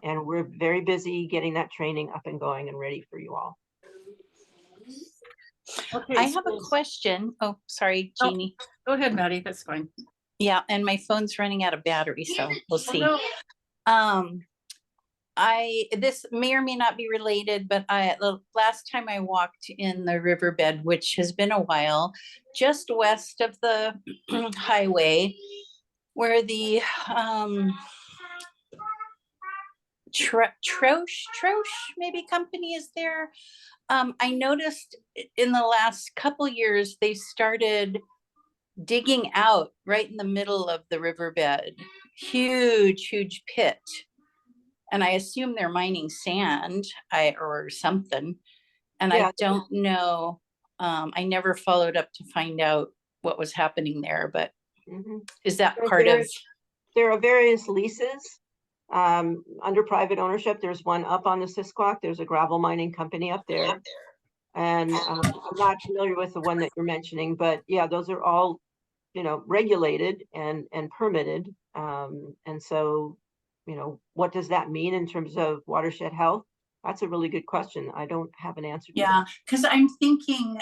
and we're very busy getting that training up and going and ready for you all. Okay, I have a question. Oh, sorry, Oh. Jeannie. Go ahead, Maddie, that's fine. Yeah, and my phone's running out of battery, so we'll see. Oh, no. This may or may not be related, but the last time I walked in the riverbed, which has been a while, just west of the highway, where the Troche maybe company is there. I noticed in the last couple years, they started digging out right in the middle of the riverbed, huge pit. And I assume they're mining sand or something. And yeah. I don't know, I never followed up to find out what was happening there, but is that part of? There are various leases under private ownership. There's one up on the Sisquoc. There's a gravel mining company up there. And I'm not familiar with the one that you're mentioning, but yeah, those are all, regulated and permitted. And so, what does that mean in terms of watershed health? That's a really good question. I don't have an answer to that. Because I'm thinking,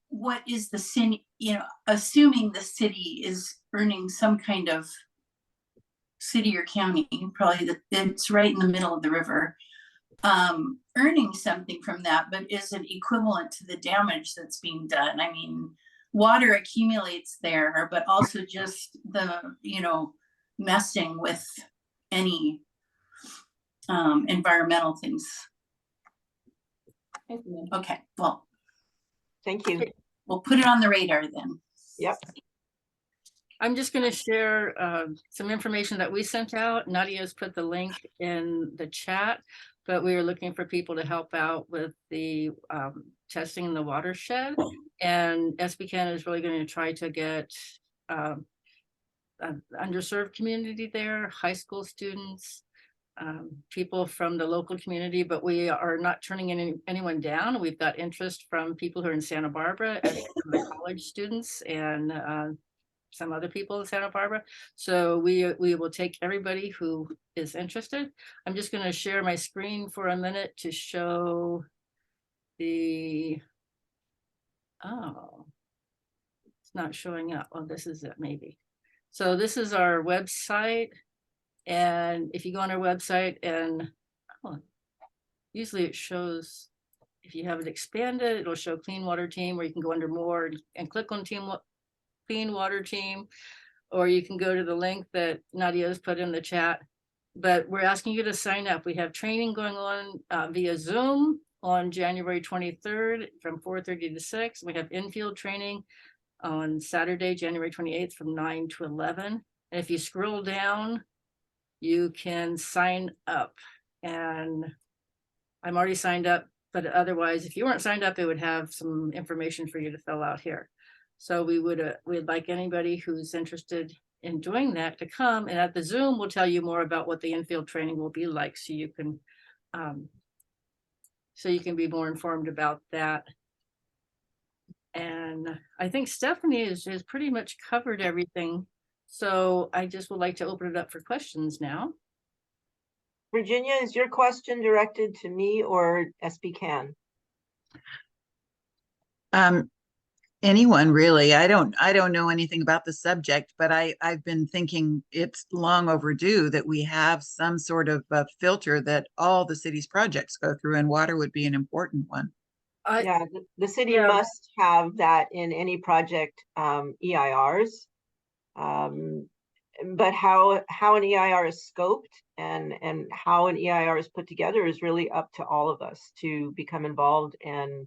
what is the city, assuming the city is earning some kind of city or county, probably it's right in the middle of the river. earning something from that, but is it equivalent to the damage that's being done? I mean, water accumulates there, but also just the, messing with any environmental things. Okay, well, Thank you. we'll put it on the radar then. Yep. I'm just going to share some information that we sent out. Nadia's put the link in the chat, but we were looking for people to help out with the testing in the watershed. And SBCAN is really going to try to get an underserved community there, high school students, people from the local community, but we are not turning anyone down. We've got interest from people who are in Santa Barbara, and the college students, and some other people in Santa Barbara. So we will take everybody who is interested. I'm just going to share my screen for a minute to show the, oh, it's not showing up. Oh, this is it maybe. So this is our website. And if you go on our website and usually it shows, if you have it expanded, it'll show Clean Water Team, where you can go under more and click on Clean Water Team, or you can go to the link that Nadia's put in the chat. But we're asking you to sign up. We have training going on via Zoom on January 23rd from 4:30 to 6. We have infield training on Saturday, January 28th from 9 to 11. And if you scroll down, you can sign up. And I'm already signed up, but otherwise, if you weren't signed up, it would have some information for you to fill out here. So we'd like anybody who's interested in doing that to come, and at the Zoom, we'll tell you more about what the infield training will be like, so you can be more informed about that. And I think Stephanie has pretty much covered everything. So I just would like to open it up for questions now. Virginia, is your question directed to me or SBCAN? Anyone really. I don't know anything about the subject, but I've been thinking it's long overdue that we have some sort of a filter that all the city's projects go through, and water would be an important one. Yeah, the city must have that in any project EIRs. But how an EIR is scoped and how an EIR is put together is really up to all of us to become involved and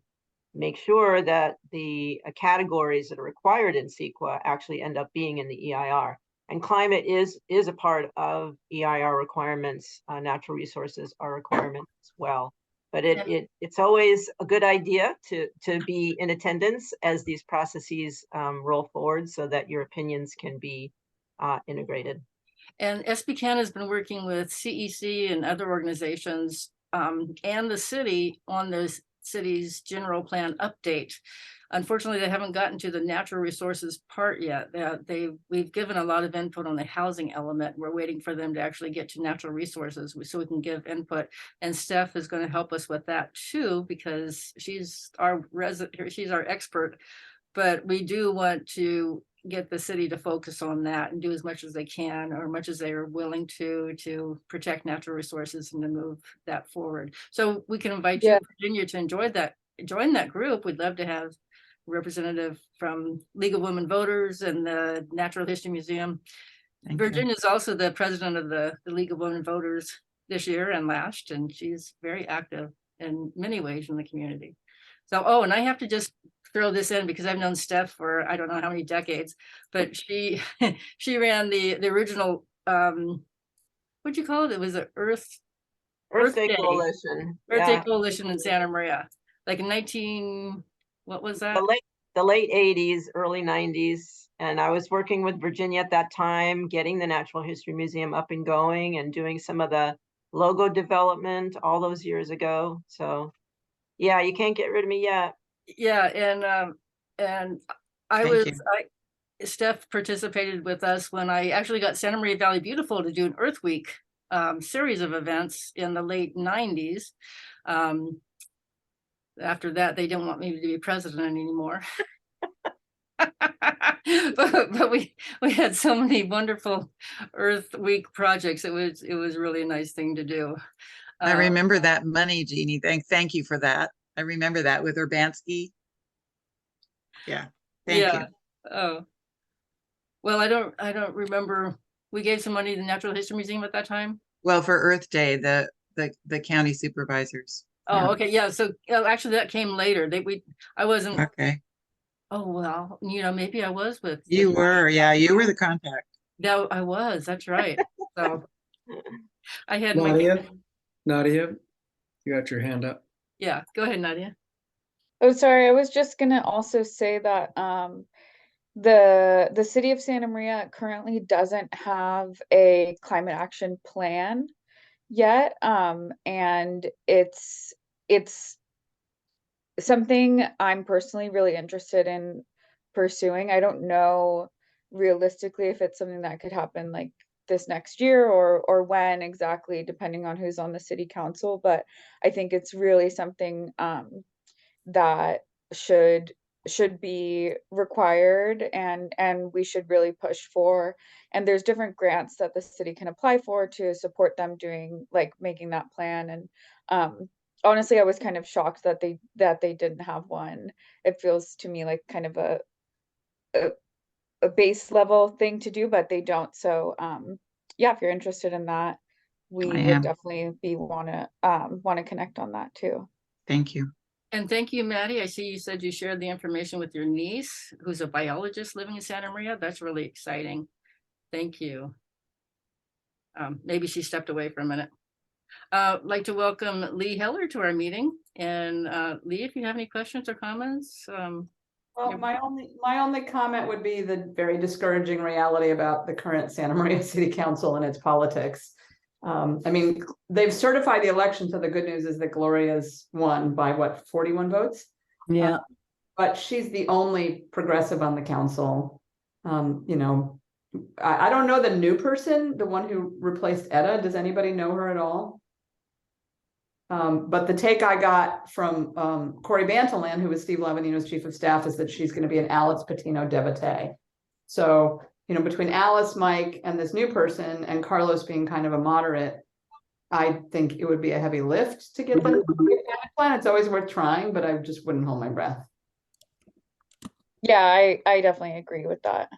make sure that the categories that are required in CEQA actually end up being in the EIR. And climate is a part of EIR requirements. Natural resources are requirements as well. But it's always a good idea to be in attendance as these processes roll forward, so that your opinions can be integrated. And SBCAN has been working with CEC and other organizations and the city on this city's general plan update. Unfortunately, they haven't gotten to the natural resources part yet. We've given a lot of input on the housing element. We're waiting for them to actually get to natural resources so we can give input. And Steph is going to help us with that too, because she's our expert. But we do want to get the city to focus on that and do as much as they can, or much as they are willing to protect natural resources and to move that forward. So we can invite you, Virginia, to join that group. We'd love to have a representative from League of Women Voters and the Natural History Museum. Virginia is also the president of the League of Women Voters this year and last, and she's very active in many ways in the community. So, and I have to just throw this in because I've known Steph for I don't know how many decades, but she ran the original what'd you call it? It was an Earth Day Coalition. Earth Day Coalition in Santa Maria, like in what was that? The late 80s, early 90s. And I was working with Virginia at that time, getting the Natural History Museum up and going and doing some of the logo development all those years ago. So yeah, you can't get rid of me yet. Yeah, and Steph participated with us when I actually got Santa Maria Valley Beautiful to do an Earth Week series of events in the late 90s. After that, they didn't want me to be president anymore. but we had so many wonderful Earth Week projects. It was really a nice thing to do. I Uh, remember that money, Jeannie. Thank you for that. I remember that with Urbanski. Yeah, thank you. Yeah. Oh, well, I don't remember. We gave some money to the Natural History Museum at that time. Well, for Earth Day, the county supervisors. Oh, okay. Yeah. So actually that came later. I wasn't, Okay. oh, well, maybe I was with. You were, yeah, you were the contact. No, I was, that's right. So I had my, Nadia, you got your hand up. yeah, go ahead, Nadia. Oh, sorry, I was just gonna also say that the city of Santa Maria currently doesn't have a climate action plan yet. And it's something I'm personally really interested in pursuing. I don't know realistically if it's something that could happen like this next year or when exactly, depending on who's on the city council, but I think it's really something that should be required and we should really push for. And there's different grants that the city can apply for to support them doing, like, making that plan. And honestly, I was kind of shocked that they didn't have one. It feels to me like kind of a base level thing to do, but they don't. So yeah, if you're interested in that, we I would am. definitely be want to connect on that too. Thank you. And thank you, Maddie. I see you said you shared the information with your niece, who's a biologist living in Santa Maria. That's really exciting. Thank you. Maybe she stepped away for a minute. I'd like to welcome Lee Heller to our meeting. And Lee, if you have any questions or comments. Well, my only comment would be the very discouraging reality about the current Santa Maria City Council and its politics. I mean, they've certified the election, so the good news is that Gloria's won by what, 41 votes? Yeah. But she's the only progressive on the council. You know, I don't know the new person, the one who replaced Etta. Does anybody know her at all? But the take I got from Corey Bantalan, who was Steve Lavanino's chief of staff, is that she's going to be an Alice Patino devotee. So, you know, between Alice, Mike, and this new person, and Carlos being kind of a moderate, I think it would be a heavy lift to get them plan. It's always worth trying, but I just wouldn't hold my breath. Yeah, I definitely agree with that.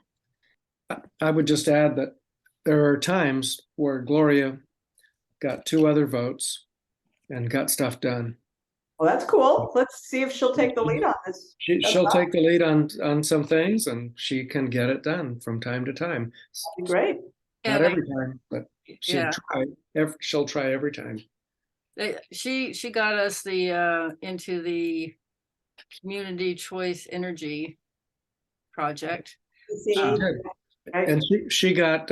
I would just add that there are times where Gloria got 2 other votes and got stuff done. Well, that's cool. Let's see if she'll take the lead on this. She'll take the lead on some things, and she can get it done from time to time. Great. Not Yeah, every time, but she'll try every time. She got us the into the community choice energy project. She did. And she got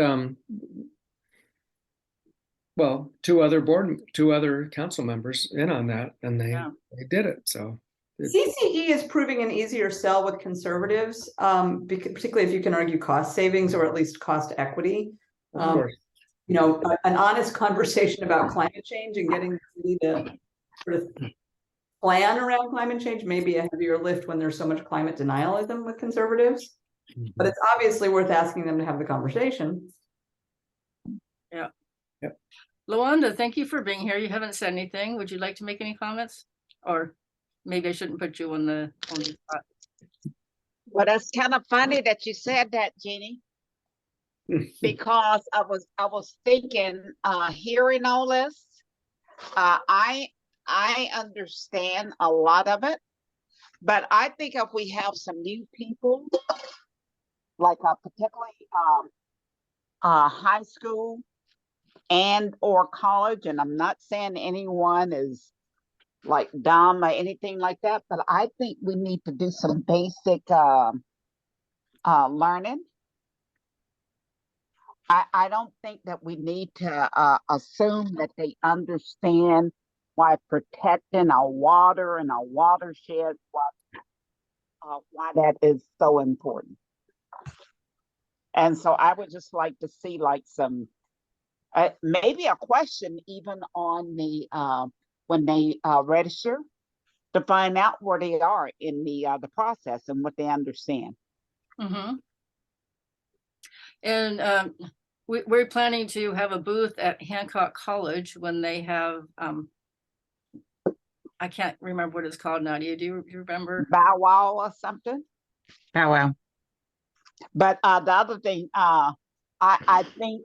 well, 2 other council members in on that, and they did it. So CCE is proving an easier sell with conservatives, particularly if you can argue cost savings or at least cost equity. of course. You know, an honest conversation about climate change and getting the city to sort of plan around climate change may be a heavier lift when there's so much climate denialism with conservatives. But it's obviously worth asking them to have the conversation. Yeah. Yep. Lawanda, thank you for being here. You haven't said anything. Would you like to make any comments? Or maybe I shouldn't put you on the spot. Well, that's kind of funny that you said that, Jeannie, because I was thinking, hearing all this, I understand a lot of it, but I think if we have some new people, like particularly high school and or college, and I'm not saying anyone is like dumb or anything like that, but I think we need to do some basic learning. I don't think that we need to assume that they understand why protecting our water and our watershed, why that is so important. And so I would just like to see like some, maybe a question even on the, when they register, to find out where they are in the process and what they understand. Mm-hmm. And we're planning to have a booth at Hancock College when they have, I can't remember what it's called, Nadia. Do you remember? Bow Wow or something. Oh, well. But the other thing, I think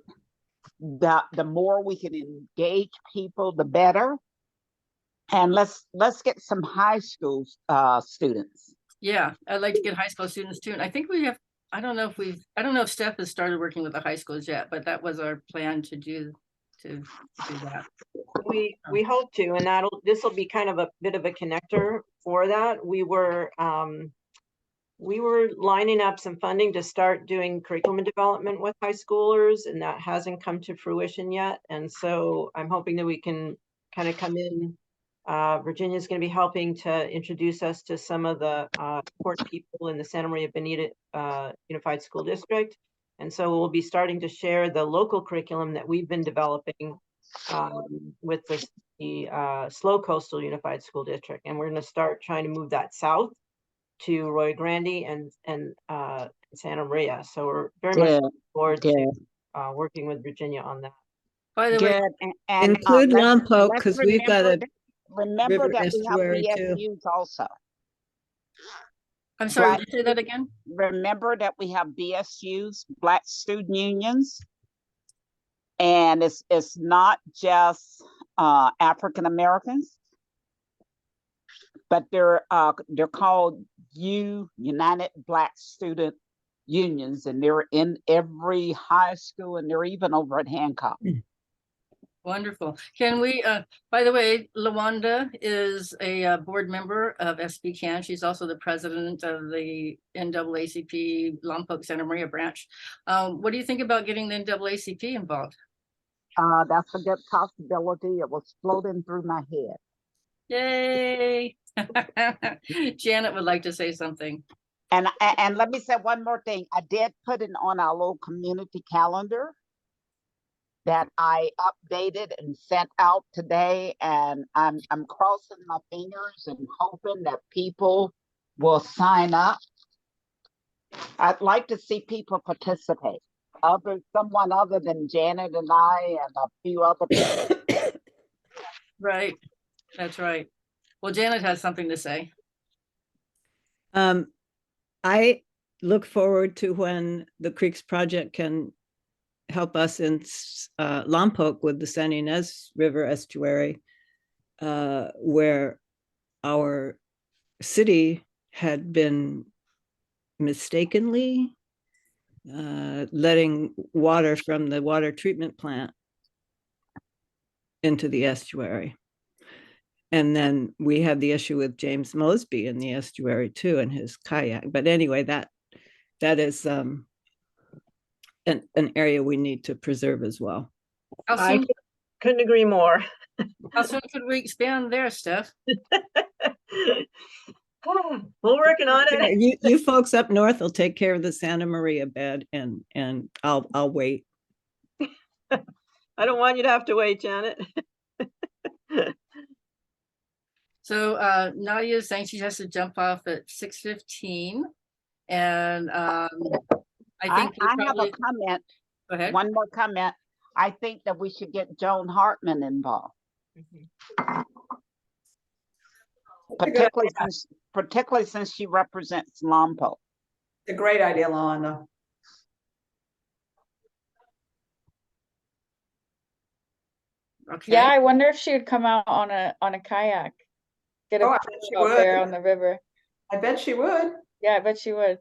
the more we can engage people, the better. And let's get some high school students. Yeah, I'd like to get high school students too. And I think we have, I don't know if Steph has started working with the high schools yet, but that was our plan to do that. We hope to, and this will be kind of a bit of a connector for that. We were lining up some funding to start doing curriculum development with high schoolers, and that hasn't come to fruition yet. And so I'm hoping that we can kind of come in. Virginia's going to be helping to introduce us to some of the important people in the Santa Maria Bonita Unified School District. And so we'll be starting to share the local curriculum that we've been developing with the Slow Coastal Unified School District. And we're going to start trying to move that south to Roy Grande and Santa Maria. So we're very much looking forward to working with Virginia on that. By the way, and include Lompoc, because we've got a remember river that estuary we have too. BSUs also. I'm sorry, would you say that again? Remember that we have BSUs, Black Student Unions, and it's not just African Americans, but they're called United Black Student Unions, and they're in every high school, and they're even over at Hancock. Wonderful. Can we, by the way, Lawanda is a board member of SBCAN. She's also the president of the NAACP Lompoc Santa Maria branch. What do you think about getting the NAACP involved? That's a good possibility. It was floating through my head. Yay. Janet would like to say something. And let me say one more thing. I did put it on our little community calendar that I updated and sent out today, and I'm crossing my fingers and hoping that people will sign up. I'd like to see people participate. Someone other than Janet and I and a few other people. Right, that's right. Well, Janet has something to say. I look forward to when the Creeks Project can help us in Lompoc with the San Ynez River estuary, where our city had been mistakenly letting water from the water treatment plant into the estuary. And then we had the issue with James Mosby in the estuary too, and his kayak. But anyway, that is an area we need to preserve as well. I couldn't agree more. How soon could we expand there, Steph? We're working on it. You folks up north will take care of the Santa Maria bed, and I'll wait. I don't want you to have to wait, Janet. So Nadia is saying she has to jump off at 6:15, and I think I have a comment. Go ahead. One more comment. I think that we should get Joan Hartman involved. Particularly since she represents Lompoc. It's a great idea, Lawanda. Okay. Yeah, I wonder if she would come out on a kayak. Get I a bet she out would. there on the river. I bet she would. Yeah, I bet she would.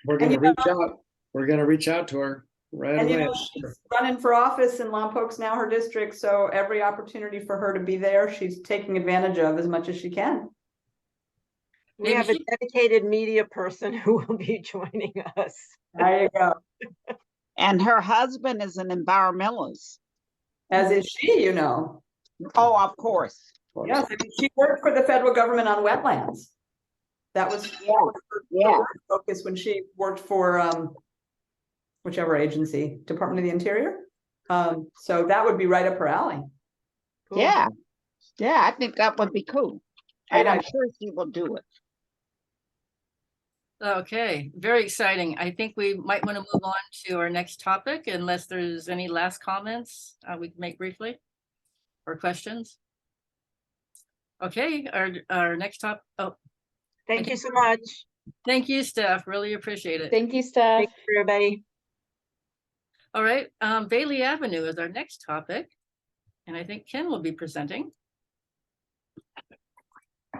We're And gonna reach out. We're gonna reach out to her right And away. she's running for office, and Lompoc's now her district, so every opportunity for her to be there, she's taking advantage of as much as she can. We have a dedicated media person who will be joining us. There you go. And her husband is an environmentalist. As is she, you know. Oh, of course. Yes, I mean, she worked for the federal government on wetlands. That was her focus when she worked for whichever agency, Department of the Interior. So that would be right up her alley. Cool. Yeah, I think that would be cool. And I'm sure she will do it. Okay, very exciting. I think we might want to move on to our next topic unless there's any last comments we can make briefly or questions. Okay, our next topic. Oh, Thank you so much. thank you, Steph. Really appreciate it. Thank you, Steph. Thank you, everybody. All right, Bailey Avenue is our next topic. And I think Ken will be presenting.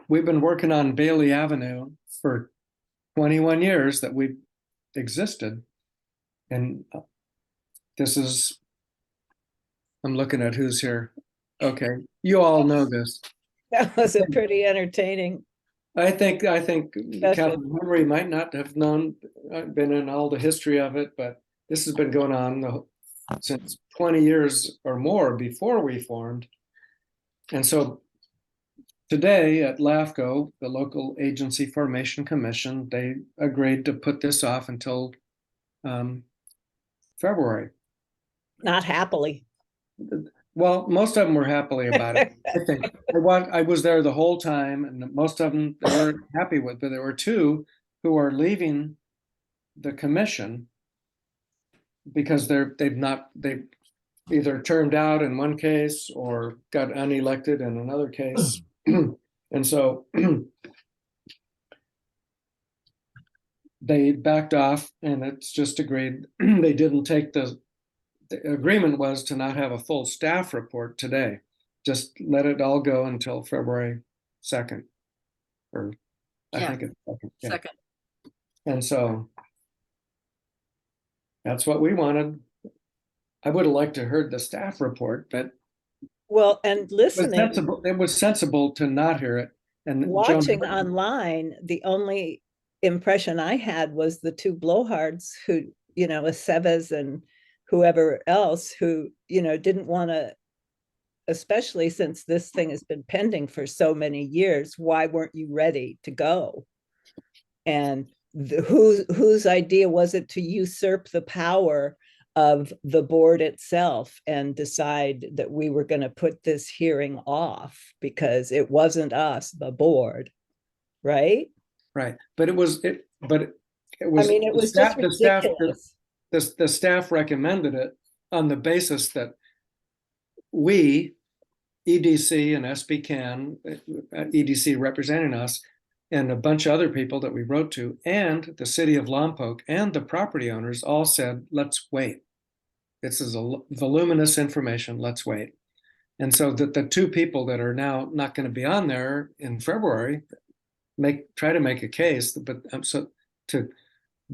We've been working on Bailey Avenue for 21 years that we've existed. And this is, I'm looking at who's here. Okay, you all know this. That was a pretty entertaining. I think Catherine Henry might not have known, been in all the history of it, but this has been going on since 20 years or more before we formed. And so today at LAFCO, the Local Agency Formation Commission, they agreed to put this off until February. Not happily. Well, most of them were happily about it. I think I was there the whole time, and most of them they weren't happy with. But there were two who are leaving the commission because they've either turned out in one case or got unelected in another case, and so they backed off, and it's just agreed. They didn't take the agreement was to not have a full staff report today. Just let it all go until February 2nd, or I think it's 2nd. Yeah. 2nd. And so that's what we wanted. I would have liked to heard the staff report, but well, and listening, it was sensible to not hear it. And watching online, the only impression I had was the two blowhards who, Aceves and whoever else who, didn't want to, especially since this thing has been pending for so many years, why weren't you ready to go? And whose idea was it to usurp the power of the board itself and decide that we were going to put this hearing off because it wasn't us, the board, right? Right, but it was. I mean, it was just ridiculous. The staff recommended it on the basis that we, EDC and SBCAN, EDC representing us, and a bunch of other people that we wrote to, and the city of Lompoc and the property owners all said, let's wait. This is a voluminous information, let's wait. And so that the two people that are now not going to be on there in February try to make a case, but so to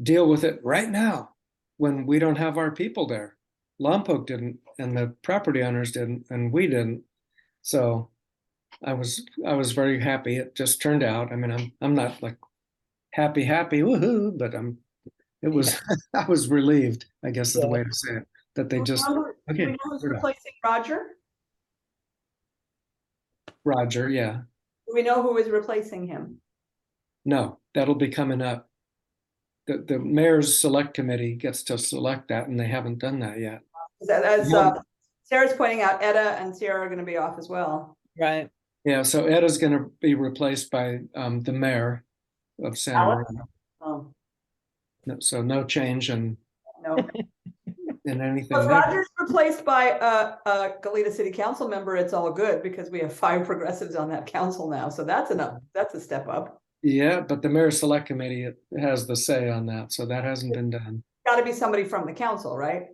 deal with it right now when we don't have our people there. Lompoc didn't, and the property owners didn't, and we didn't. So I was very happy. It just turned out. I mean, I'm not like happy, woohoo, but I was relieved, I guess is the way to say it, that they just okay. We know who's replacing Roger? Roger, yeah. Do we know who is replacing him? No, that'll be coming up. The mayor's select committee gets to select that, and they haven't done that yet. As Sarah's pointing out, Etta and Sierra are going to be off as well. Right. Yeah, so Etta's going to be replaced by the mayor of Santa Maria. Oh. No, so no change in anything. If Roger's replaced by a Goleta City Council member, it's all good because we have 5 progressives on that council now. So that's a step up. Yeah, but the mayor's select committee has the say on that, so that hasn't been done. Got to be somebody from the council, right?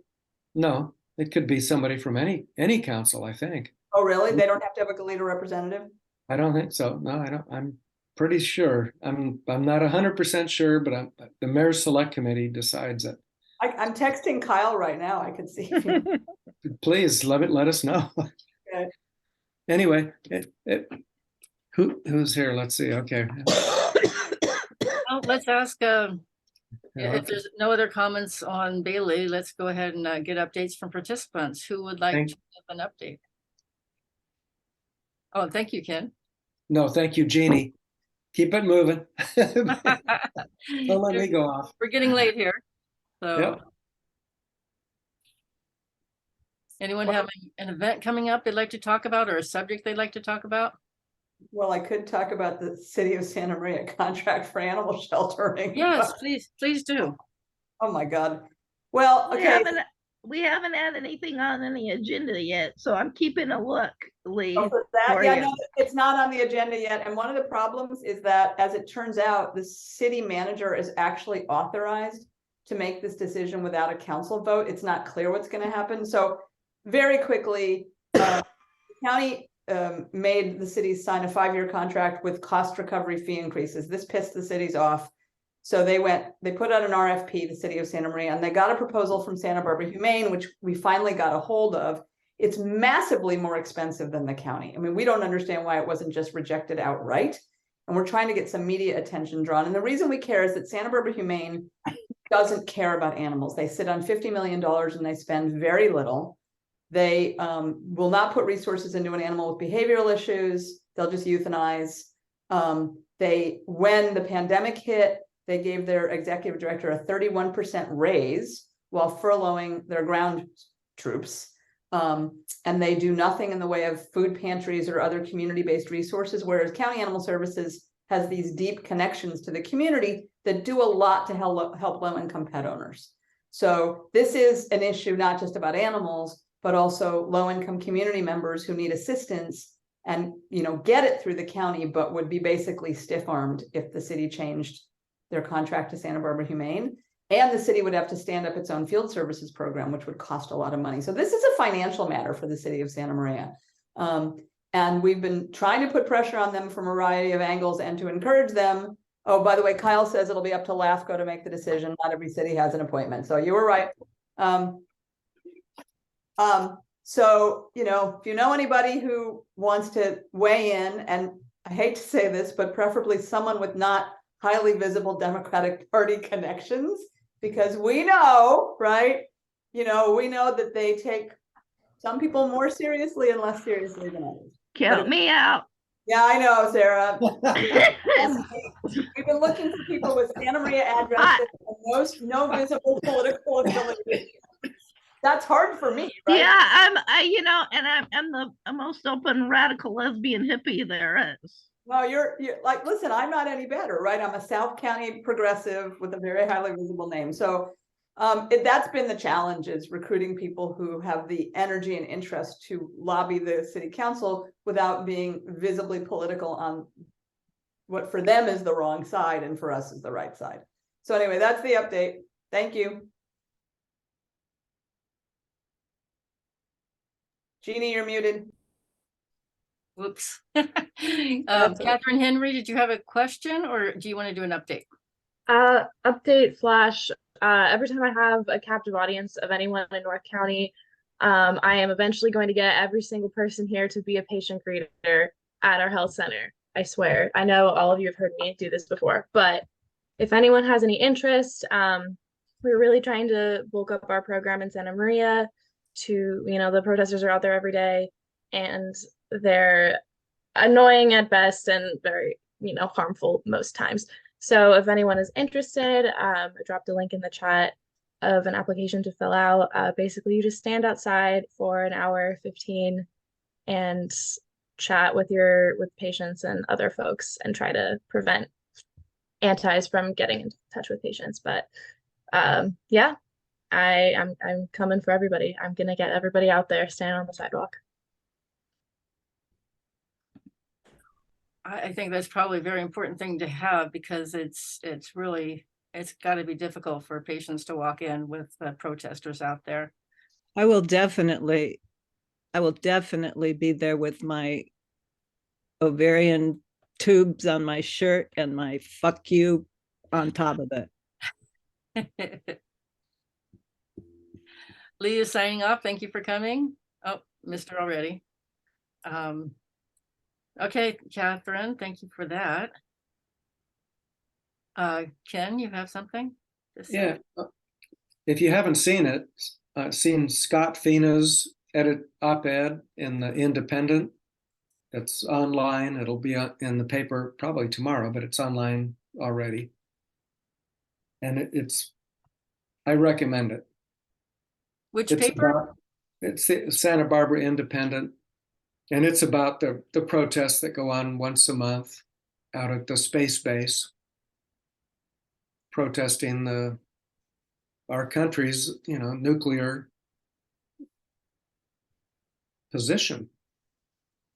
No, it could be somebody from any council, I think. Oh, really? They don't have to have a Goleta representative? I don't think so. No, I don't. I'm pretty sure. I'm not 100% sure, but the mayor's select committee decides it. I'm texting Kyle right now. I can see. Please let us know. Okay. Anyway, who's here? Let's see. Okay. Well, let's ask if there's no other comments on Bailey, let's go ahead and get updates from participants. Who would like to give an update? Oh, thank you, Ken. No, thank you, Jeannie. Keep it moving. Don't let me go off. We're getting late here. So yep. Anyone have an event coming up they'd like to talk about or a subject they'd like to talk about? Well, I could talk about the city of Santa Maria contract for animal sheltering. Yes, but- please do. Oh my God. Well, okay. We haven't had anything on any agenda yet, so I'm keeping a look, Lee. Oh, for that, for yeah, you. no, it's not on the agenda yet. And one of the problems is that, as it turns out, the city manager is actually authorized to make this decision without a council vote. It's not clear what's going to happen. So very quickly, the county made the city sign a 5-year contract with cost recovery fee increases. This pissed the cities off. So they put out an RFP, the city of Santa Maria, and they got a proposal from Santa Barbara Humane, which we finally got a hold of. It's massively more expensive than the county. I mean, we don't understand why it wasn't just rejected outright. And we're trying to get some media attention drawn. And the reason we care is that Santa Barbara Humane doesn't care about animals. They sit on $50 million and they spend very little. They will not put resources into an animal with behavioral issues. They'll just euthanize. When the pandemic hit, they gave their executive director a 31% raise while furloughing their ground troops. And they do nothing in the way of food pantries or other community-based resources, whereas County Animal Services has these deep connections to the community that do a lot to help low-income pet owners. So this is an issue not just about animals, but also low-income community members who need assistance and, get it through the county, but would be basically stiff-armed if the city changed their contract to Santa Barbara Humane. And the city would have to stand up its own field services program, which would cost a lot of money. So this is a financial matter for the city of Santa Maria. And we've been trying to put pressure on them from a variety of angles and to encourage them. Oh, by the way, Kyle says it'll be up to LAFCO to make the decision. Not every city has an appointment. So you were right. So, if you know anybody who wants to weigh in, and I hate to say this, but preferably someone with not highly visible Democratic Party connections, because we know, right? We know that they take some people more seriously and less seriously than others. Count me out. Yeah, I know, Sarah. We've been looking for people with Santa Maria addresses and no visible political affiliation. That's hard for me, right? Yeah, I'm the most open radical lesbian hippie there is. No, you're like, listen, I'm not any better, right? I'm a South County progressive with a very highly visible name. So that's been the challenge, is recruiting people who have the energy and interest to lobby the city council without being visibly political on what for them is the wrong side and for us is the right side. So anyway, that's the update. Thank you. Jeannie, you're muted. Whoops. Catherine Henry, did you have a question or do you want to do an update? Update flash. Every time I have a captive audience of anyone in North County, I am eventually going to get every single person here to be a patient greeter at our health center. I swear. I know all of you have heard me do this before, but if anyone has any interest, we're really trying to bulk up our program in Santa Maria. The protesters are out there every day and they're annoying at best and very, harmful most times. So if anyone is interested, I dropped a link in the chat of an application to fill out. Basically, you just stand outside for an hour, 15, and chat with patients and other folks and try to prevent antis from getting in touch with patients. But yeah, I'm coming for everybody. I'm gonna get everybody out there, stand on the sidewalk. I think that's probably a very important thing to have, because it's got to be difficult for patients to walk in with protesters out there. I will definitely be there with my ovarian tubes on my shirt and my fuck you on top of it. Lee is signing off. Thank you for coming. Oh, Mr. already. Okay, Catherine, thank you for that. Ken, you have something to say? Yeah. If you haven't seen it, seen Scott Fina's op-ed in the Independent. It's online. It'll be in the paper probably tomorrow, but it's online already. And I recommend it. Which paper? It's the Santa Barbara Independent. And it's about the protests that go on once a month out at the space base, protesting our country's, nuclear position.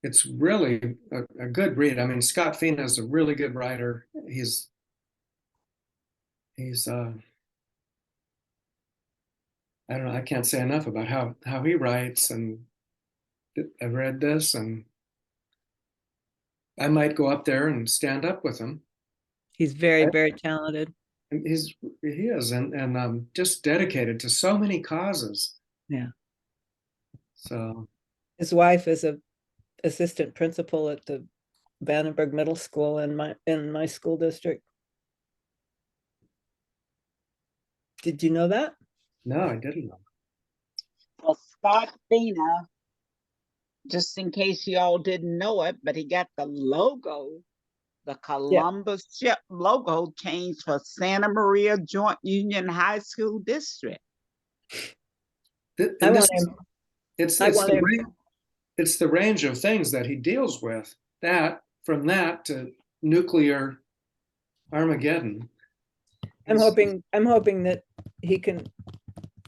It's really a good read. I mean, Scott Fina is a really good writer. He's I don't know, I can't say enough about how he writes, and I've read this, and I might go up there and stand up with him. He's very, very talented. And he is, and just dedicated to so many causes. Yeah. So His wife is a assistant principal at the Vandenberg Middle School in my school district. Did you know that? no, I didn't know. Well, Scott Fina, just in case y'all didn't know it, but he got the logo, the Columbus ship logo changed for Santa Maria Joint Union High School District. And it's the range of things that he deals with. From that to nuclear Armageddon. I'm hoping that he can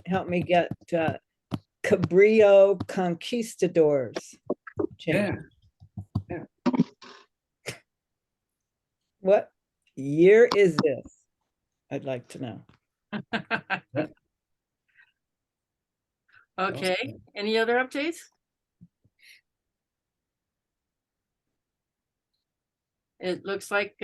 help me get Cabrillo Conquistadors. Yeah. What year is this? I'd like to know. Okay, any other updates? It looks like